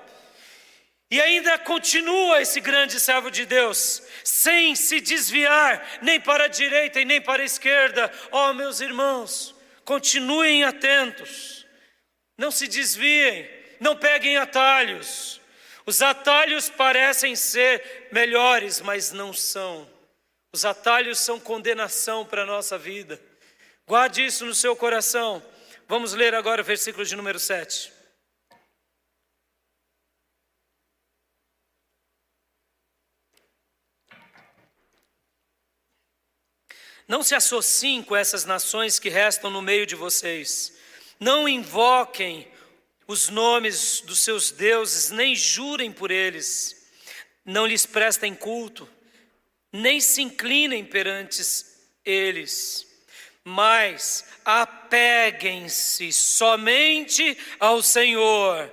E ainda continua esse grande servo de Deus, sem se desviar nem para a direita e nem para a esquerda. Oh, meus irmãos, continuem atentos. Não se desviem, não peguem atalhos. Os atalhos parecem ser melhores, mas não são. Os atalhos são condenação para a nossa vida. Guarde isso no seu coração. Vamos ler agora o versículo de número 7. Não se associem com essas nações que restam no meio de vocês. Não invoquem os nomes dos seus deuses, nem jurem por eles. Não lhes prestem culto, nem se inclinem perante eles. Mas apeguem-se somente ao Senhor,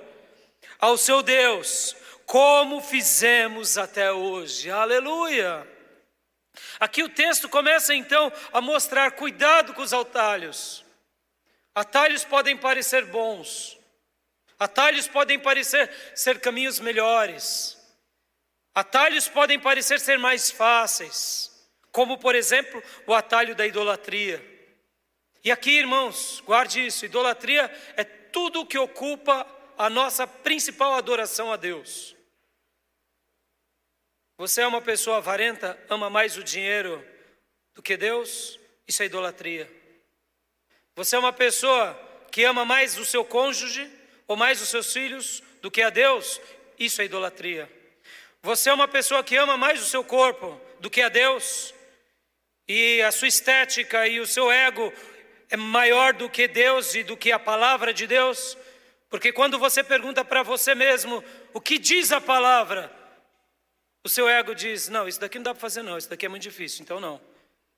ao seu Deus, como fizemos até hoje. Aleluia! Aqui o texto começa então a mostrar cuidado com os atalhos. Atalhos podem parecer bons, atalhos podem parecer ser caminhos melhores, atalhos podem parecer ser mais fáceis, como por exemplo o atalho da idolatria. E aqui, irmãos, guarde isso, idolatria é tudo o que ocupa a nossa principal adoração a Deus. Você é uma pessoa avarenta, ama mais o dinheiro do que Deus? Isso é idolatria. Você é uma pessoa que ama mais o seu cônjuge ou mais os seus filhos do que a Deus? Isso é idolatria. Você é uma pessoa que ama mais o seu corpo do que a Deus? E a sua estética e o seu ego é maior do que Deus e do que a palavra de Deus? Porque quando você pergunta para você mesmo, o que diz a palavra? O seu ego diz, não, isso daqui não dá para fazer não, isso daqui é muito difícil, então não.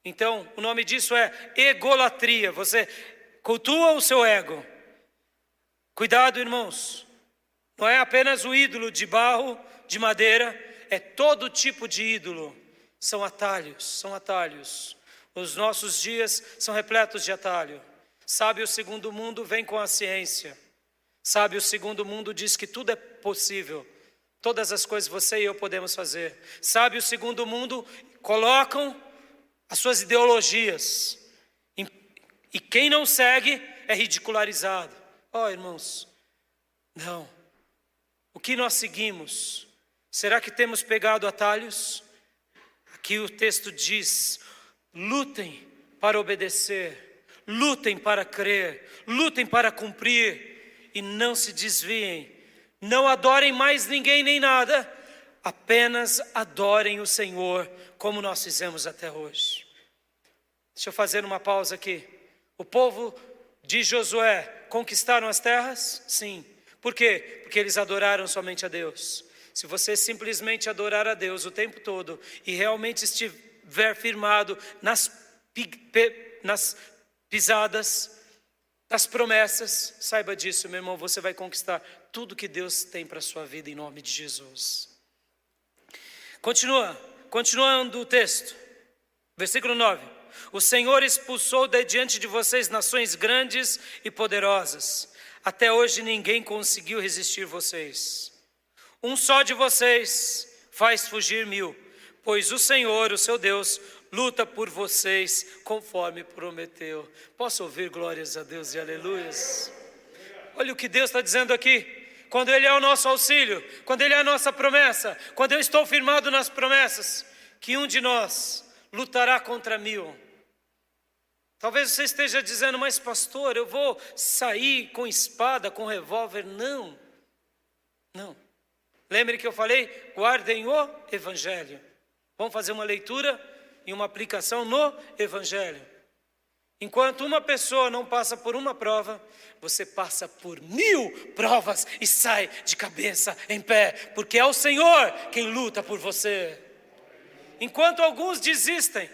Então, o nome disso é egolatria, você cultua o seu ego. Cuidado, irmãos, não é apenas o ídolo de barro, de madeira, é todo tipo de ídolo. São atalhos, são atalhos. Os nossos dias são repletos de atalho. Sabe, o segundo mundo vem com a ciência. Sabe, o segundo mundo diz que tudo é possível. Todas as coisas você e eu podemos fazer. Sabe, o segundo mundo colocam as suas ideologias. E quem não segue é ridicularizado. Oh, irmãos, não. O que nós seguimos? Será que temos pegado atalhos? Aqui o texto diz, lutem para obedecer, lutem para crer, lutem para cumprir e não se desviem. Não adorem mais ninguém nem nada, apenas adorem o Senhor como nós fizemos até hoje. Deixa eu fazer uma pausa aqui. O povo de Josué conquistaram as terras? Sim. Por quê? Porque eles adoraram somente a Deus. Se você simplesmente adorar a Deus o tempo todo e realmente estiver firmado nas pisadas, nas promessas, saiba disso, meu irmão, você vai conquistar tudo que Deus tem para a sua vida em nome de Jesus. Continuando o texto, versículo 9. O Senhor expulsou de diante de vocês nações grandes e poderosas. Até hoje ninguém conseguiu resistir vocês. Um só de vocês faz fugir 1000, pois o Senhor, o seu Deus, luta por vocês conforme prometeu. Posso ouvir glórias a Deus e aleluias? Olha o que Deus está dizendo aqui. Quando Ele é o nosso auxílio, quando Ele é a nossa promessa, quando eu estou firmado nas promessas, que um de nós lutará contra 1000. Talvez você esteja dizendo, mas pastor, eu vou sair com espada, com revólver. Não, não. Lembre que eu falei, guardem o Evangelho. Vamos fazer uma leitura e uma aplicação no Evangelho. Enquanto uma pessoa não passa por uma prova, você passa por 1000 provas e sai de cabeça em pé, porque é o Senhor quem luta por você. Enquanto alguns desistem,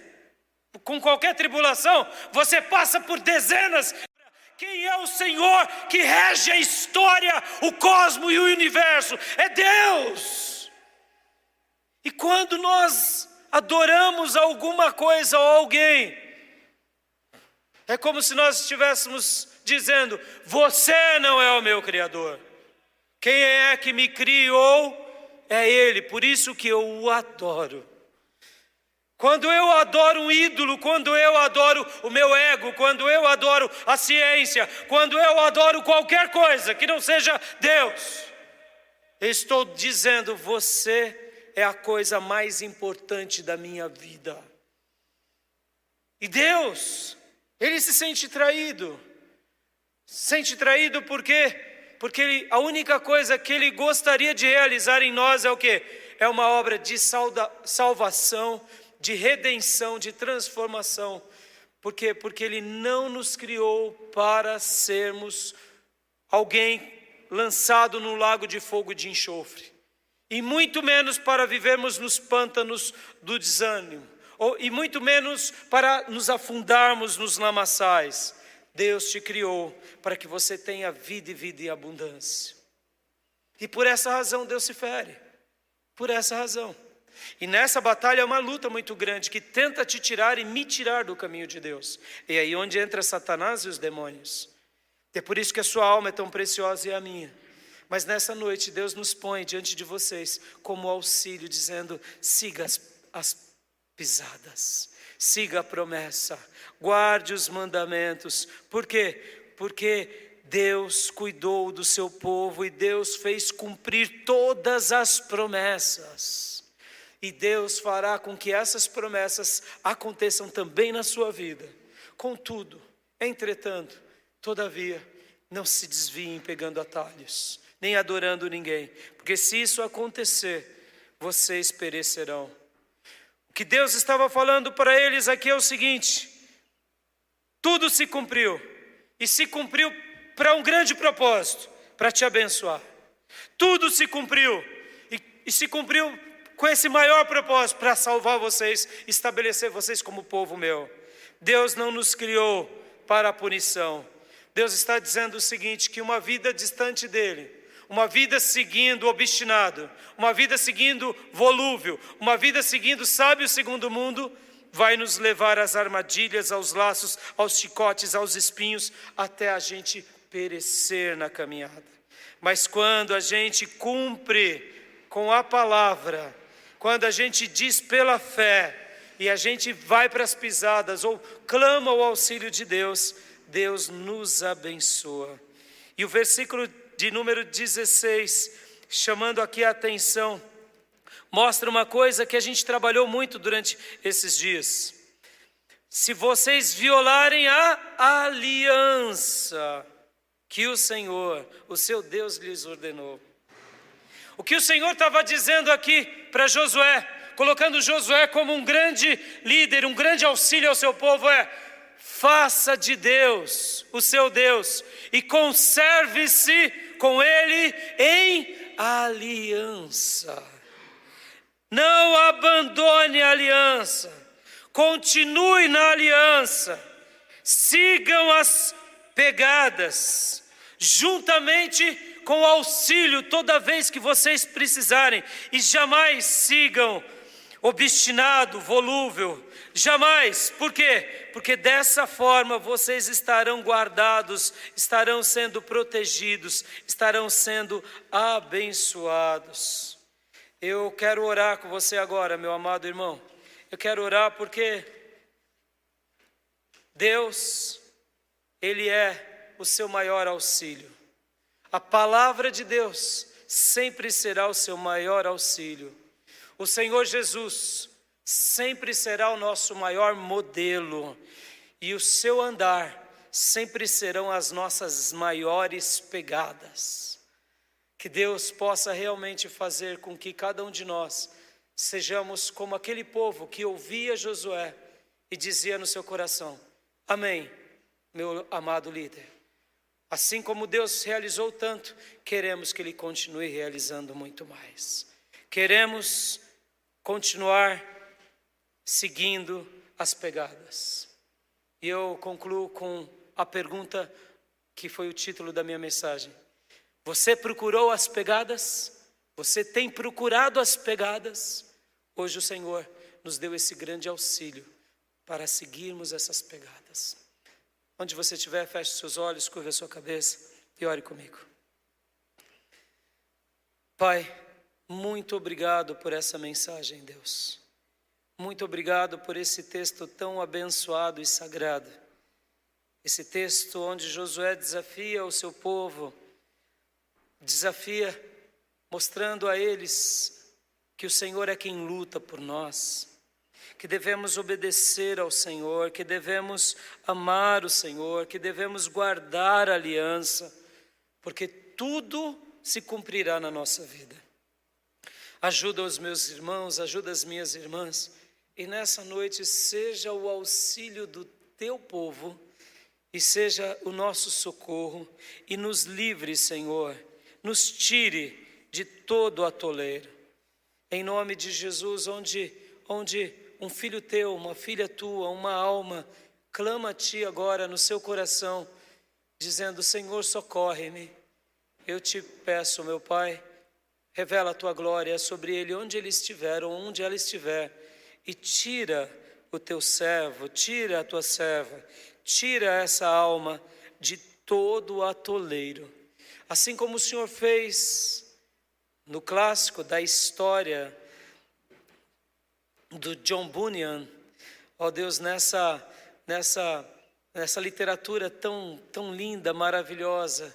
com qualquer tribulação, você passa por dezenas. Quem é o Senhor que rege a história, o cosmo e o universo? É Deus. E quando nós adoramos alguma coisa ou alguém, é como se nós estivéssemos dizendo, você não é o meu Criador. Quem é que me criou? É Ele, por isso que eu o adoro. Quando eu adoro um ídolo, quando eu adoro o meu ego, quando eu adoro a ciência, quando eu adoro qualquer coisa que não seja Deus, eu estou dizendo, você é a coisa mais importante da minha vida. E Deus, Ele se sente traído. Sente traído por quê? Porque a única coisa que Ele gostaria de realizar em nós é o quê? É uma obra de salvação, de redenção, de transformação. Por quê? Porque Ele não nos criou para sermos alguém lançado num lago de fogo e de enxofre. E muito menos para vivermos nos pântanos do desânimo. E muito menos para nos afundarmos nos lamaçais. Deus te criou para que você tenha vida e vida em abundância. E por essa razão Deus se fere. Por essa razão. E nessa batalha é uma luta muito grande que tenta te tirar e me tirar do caminho de Deus. E aí onde entra Satanás e os demônios. É por isso que a sua alma é tão preciosa e a minha. Mas nessa noite Deus nos põe diante de vocês como auxílio, dizendo, siga as pisadas, siga a promessa, guarde os mandamentos. Por quê? Porque Deus cuidou do seu povo e Deus fez cumprir todas as promessas. E Deus fará com que essas promessas aconteçam também na sua vida. Contudo, entretanto, todavia, não se desviem pegando atalhos, nem adorando ninguém. Porque se isso acontecer, vocês perecerão. O que Deus estava falando para eles aqui é o seguinte: Tudo se cumpriu. E se cumpriu para um grande propósito, para te abençoar. Tudo se cumpriu. E se cumpriu com esse maior propósito, para salvar vocês, estabelecer vocês como povo meu. Deus não nos criou para a punição. Deus está dizendo o seguinte, que uma vida distante dele, uma vida seguindo obstinado, uma vida seguindo volúvel, uma vida seguindo sábio segundo o mundo, vai nos levar às armadilhas, aos laços, aos chicotes, aos espinhos, até a gente perecer na caminhada. Mas quando a gente cumpre com a palavra, quando a gente diz pela fé, e a gente vai para as pisadas, ou clama o auxílio de Deus, Deus nos abençoa. E o versículo de número 16, chamando aqui a atenção, mostra uma coisa que a gente trabalhou muito durante esses dias. Se vocês violarem a aliança que o Senhor, o seu Deus, lhes ordenou. O que o Senhor estava dizendo aqui para Josué, colocando Josué como um grande líder, um grande auxílio ao seu povo, faça de Deus o seu Deus e conserve-se com Ele em aliança. Não abandone a aliança, continue na aliança, sigam as pegadas, juntamente com o auxílio toda vez que vocês precisarem, e jamais sigam obstinado, volúvel, jamais. Por quê? Porque dessa forma vocês estarão guardados, estarão sendo protegidos, estarão sendo abençoados. Eu quero orar com você agora, meu amado irmão. Eu quero orar porque Deus, Ele é o seu maior auxílio. A palavra de Deus sempre será o seu maior auxílio. O Senhor Jesus sempre será o nosso maior modelo. E o seu andar sempre serão as nossas maiores pegadas. Que Deus possa realmente fazer com que cada um de nós sejamos como aquele povo que ouvia Josué e dizia no seu coração: amém, meu amado líder. Assim como Deus realizou tanto, queremos que Ele continue realizando muito mais. Queremos continuar seguindo as pegadas. E eu concluo com a pergunta que foi o título da minha mensagem. Você procurou as pegadas? Você tem procurado as pegadas? Hoje o Senhor nos deu esse grande auxílio para seguirmos essas pegadas. Onde você estiver, feche seus olhos, curva a sua cabeça e ore comigo. Pai, muito obrigado por essa mensagem, Deus. Muito obrigado por esse texto tão abençoado e sagrado. Esse texto onde Josué desafia o seu povo, desafia mostrando a eles que o Senhor é quem luta por nós, que devemos obedecer ao Senhor, que devemos amar o Senhor, que devemos guardar a aliança, porque tudo se cumprirá na nossa vida. Ajuda os meus irmãos, ajuda as minhas irmãs, e nessa noite seja o auxílio do teu povo, e seja o nosso socorro, e nos livre, Senhor, nos tire de todo o atoleiro. Em nome de Jesus, onde um filho teu, uma filha tua, uma alma, clama a ti agora no seu coração, dizendo: Senhor, socorre-me. Eu te peço, meu Pai, revela a tua glória sobre ele, onde ele estiver ou onde ela estiver, e tira o teu servo, tira a tua serva, tira essa alma de todo o atoleiro. Assim como o Senhor fez no clássico da história do John Bunyan, ó Deus, nessa literatura tão linda, maravilhosa,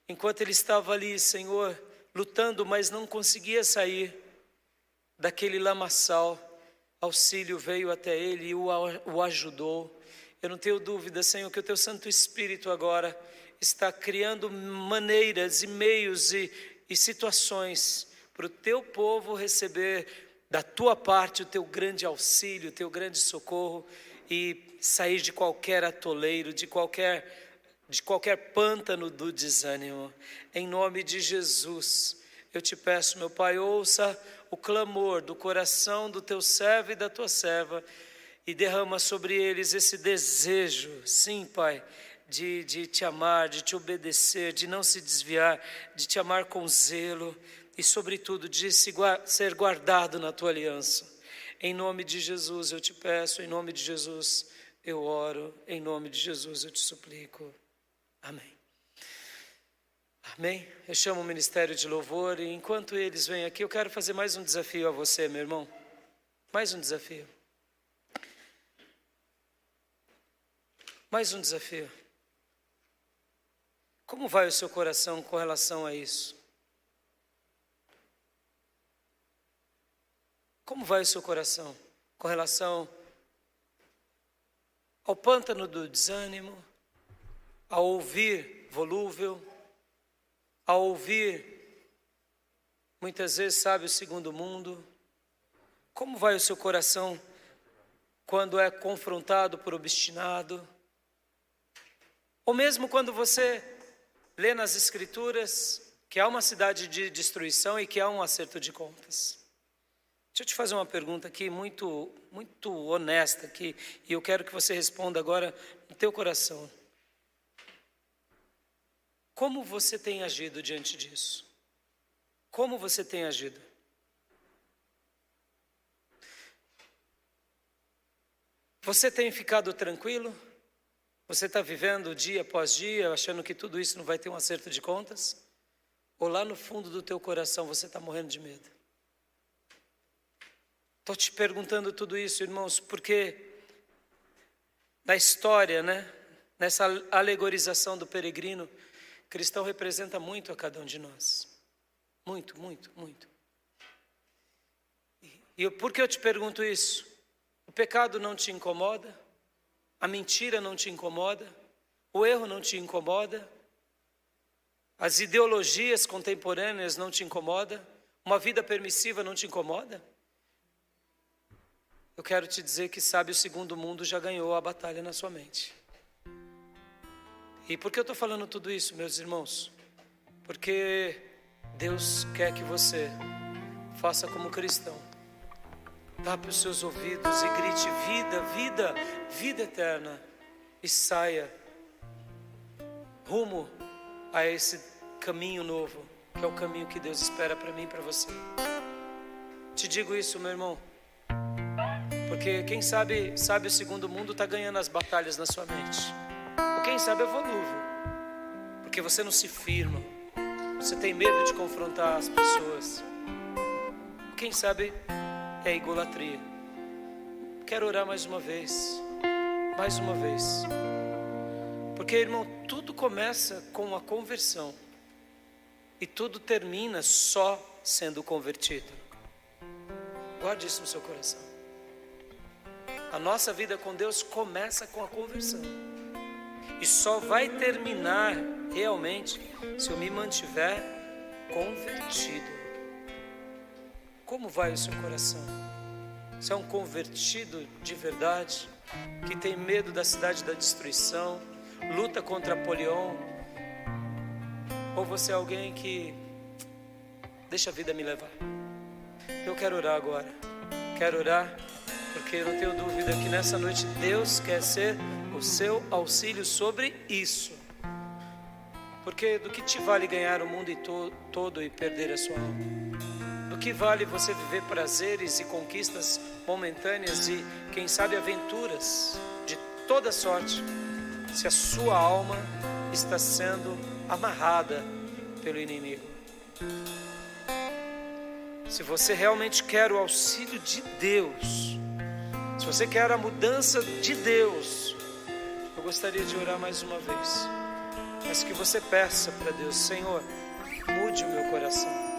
enquanto ele estava ali, Senhor, lutando, mas não conseguia sair daquele lamaçal, auxílio veio até ele e o ajudou. Eu não tenho dúvida, Senhor, que o teu Santo Espírito agora está criando maneiras e meios e situações para o teu povo receber da tua parte o teu grande auxílio, o teu grande socorro, e sair de qualquer atoleiro, de qualquer pântano do desânimo. Em nome de Jesus, eu te peço, meu Pai, ouça o clamor do coração do teu servo e da tua serva e derrama sobre eles esse desejo, sim, Pai, de te amar, de te obedecer, de não se desviar, de te amar com zelo e, sobretudo, de ser guardado na tua aliança. Em nome de Jesus eu te peço, em nome de Jesus eu oro, em nome de Jesus eu te suplico. Amém. Amém? Eu chamo o ministério de louvor e enquanto eles vêm aqui, eu quero fazer mais um desafio a você, meu irmão. Mais um desafio. Mais um desafio. Como vai o seu coração com relação a isso? Como vai o seu coração com relação ao pântano do desânimo, ao ouvir volúvel, ao ouvir, muitas vezes, sabe, o segundo mundo? Como vai o seu coração quando é confrontado por obstinado? Ou mesmo quando você lê nas Escrituras que há uma cidade de destruição e que há um acerto de contas. Deixa eu te fazer uma pergunta aqui muito honesta aqui, e eu quero que você responda agora no teu coração. Como você tem agido diante disso? Como você tem agido? Você tem ficado tranquilo? Você está vivendo dia após dia, achando que tudo isso não vai ter um acerto de contas? Ou lá no fundo do teu coração você está morrendo de medo? Estou te perguntando tudo isso, irmãos, porque na história, nessa alegorização do peregrino, cristão representa muito a cada um de nós. Muito, muito, muito. E por que eu te pergunto isso? O pecado não te incomoda? A mentira não te incomoda? O erro não te incomoda? As ideologias contemporâneas não te incomodam? Uma vida permissiva não te incomoda? Eu quero te dizer que, sabe, o segundo mundo já ganhou a batalha na sua mente. E por que eu estou falando tudo isso, meus irmãos? Porque Deus quer que você faça como cristão. Tape os seus ouvidos e grite vida, vida, vida eterna. E saia rumo a esse caminho novo, que é o caminho que Deus espera para mim e para você. Te digo isso, meu irmão, porque quem sabe o segundo mundo está ganhando as batalhas na sua mente. Ou quem sabe é volúvel, porque você não se firma, você tem medo de confrontar as pessoas. Quem sabe é idolatria. Quero orar mais uma vez, porque, irmão, tudo começa com a conversão e tudo termina só sendo convertido. Guarde isso no seu coração. A nossa vida com Deus começa com a conversão e só vai terminar realmente se eu me mantiver convertido. Como vai o seu coração? Você é um convertido de verdade, que tem medo da cidade da destruição, luta contra Apolion? Ou você é alguém que deixa a vida me levar? Eu quero orar agora. Quero orar porque eu não tenho dúvida que nessa noite Deus quer ser o seu auxílio sobre isso. Porque do que te vale ganhar o mundo todo e perder a sua alma? Do que vale você viver prazeres e conquistas momentâneas e, quem sabe, aventuras de toda sorte, se a sua alma está sendo amarrada pelo inimigo? Se você realmente quer o auxílio de Deus, se você quer a mudança de Deus, eu gostaria de orar mais uma vez, mas que você peça para Deus: Senhor, mude o meu coração.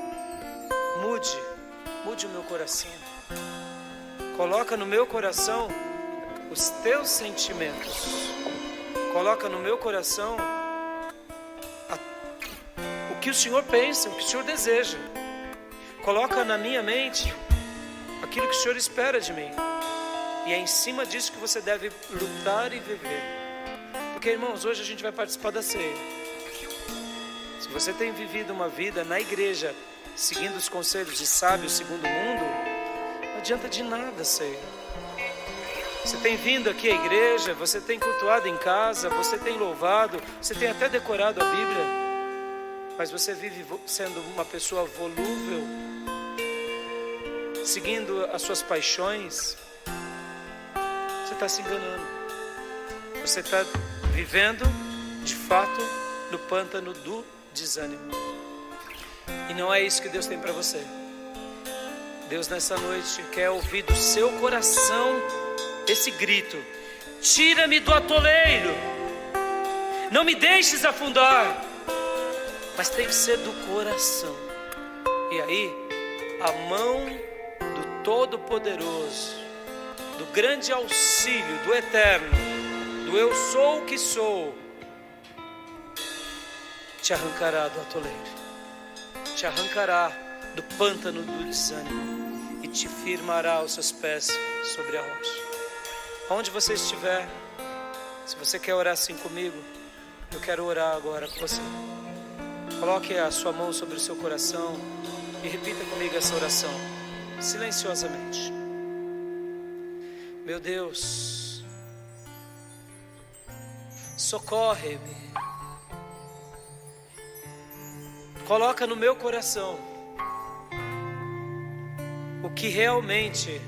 Mude o meu coração. Coloca no meu coração os teus sentimentos. Coloca no meu coração o que o Senhor pensa, o que o Senhor deseja. Coloca na minha mente aquilo que o Senhor espera de mim. E é em cima disso que você deve lutar e viver. Porque, irmãos, hoje a gente vai participar da ceia. Se você tem vivido uma vida na igreja, seguindo os conselhos de sábios segundo o mundo, não adianta de nada a ceia. Você tem vindo aqui à igreja, você tem cultuado em casa, você tem louvado, você tem até decorado a Bíblia, mas você vive sendo uma pessoa volúvel, seguindo as suas paixões. Você está se enganando. Você está vivendo, de fato, no pântano do desânimo. E não é isso que Deus tem para você. Deus nessa noite quer ouvir do seu coração esse grito: tira-me do atoleiro, não me deixes afundar. Mas tem que ser do coração. E aí, a mão do Todo-Poderoso, do grande auxílio, do Eterno, do eu sou o que sou, te arrancará do atoleiro, te arrancará do pântano do desânimo e te firmará os seus pés sobre a rocha. Onde você estiver, se você quer orar assim comigo, eu quero orar agora com você. Coloque a sua mão sobre o seu coração e repita comigo essa oração, silenciosamente. Meu Deus, socorre-me. Coloca no meu coração o que realmente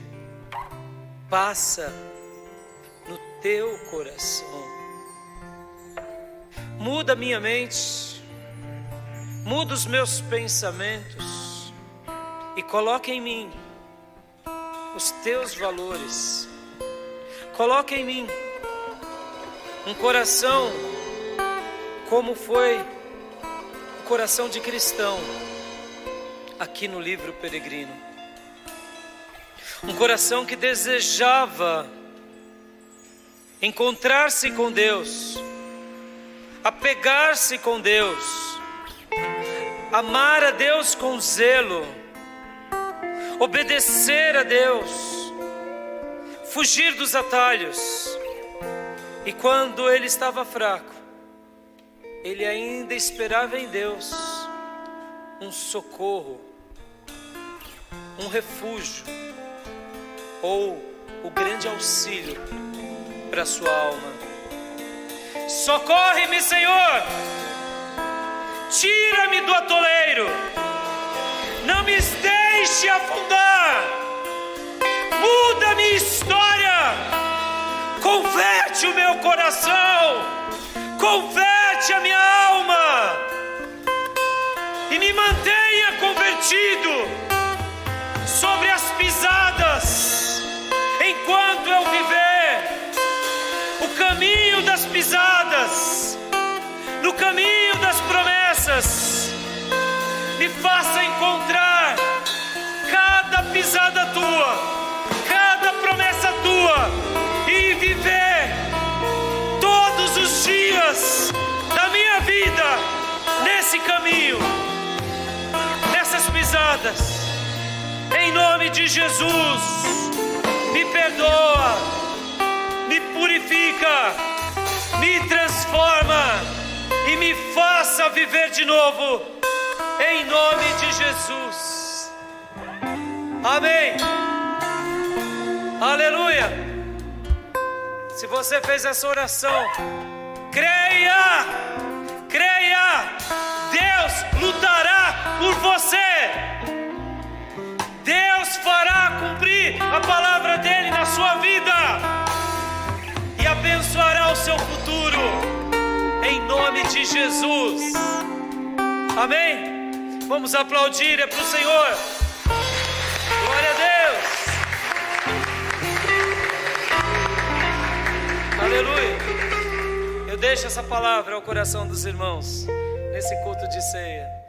passa no teu coração. Muda minha mente, muda os meus pensamentos e coloca em mim os teus valores. Coloca em mim um coração como foi o coração de cristão aqui no livro Peregrino. Um coração que desejava encontrar-se com Deus, apegar-se com Deus, amar a Deus com zelo, obedecer a Deus, fugir dos atalhos. E quando ele estava fraco, ele ainda esperava em Deus um socorro, um refúgio, ou o grande auxílio para a sua alma. Socorre-me, Senhor, tira-me do atoleiro, não me deixe afundar, muda a minha história, converte o meu coração, converte a minha alma e me mantenha convertido sobre as pisadas, enquanto eu viver o caminho das pisadas, no caminho das promessas. Me faça encontrar cada pisada tua, cada promessa tua, e viver todos os dias da minha vida nesse caminho, nessas pisadas. Em nome de Jesus, me perdoa, me purifica, me transforma e me faça viver de novo, em nome de Jesus. Amém. Aleluia. Se você fez essa oração, creia, creia, Deus lutará por você. Deus fará cumprir a palavra dele na sua vida e abençoará o seu futuro, em nome de Jesus. Amém? Vamos aplaudir, é para o Senhor. Glória a Deus. Aleluia. Eu deixo essa palavra ao coração dos irmãos nesse culto de ceia.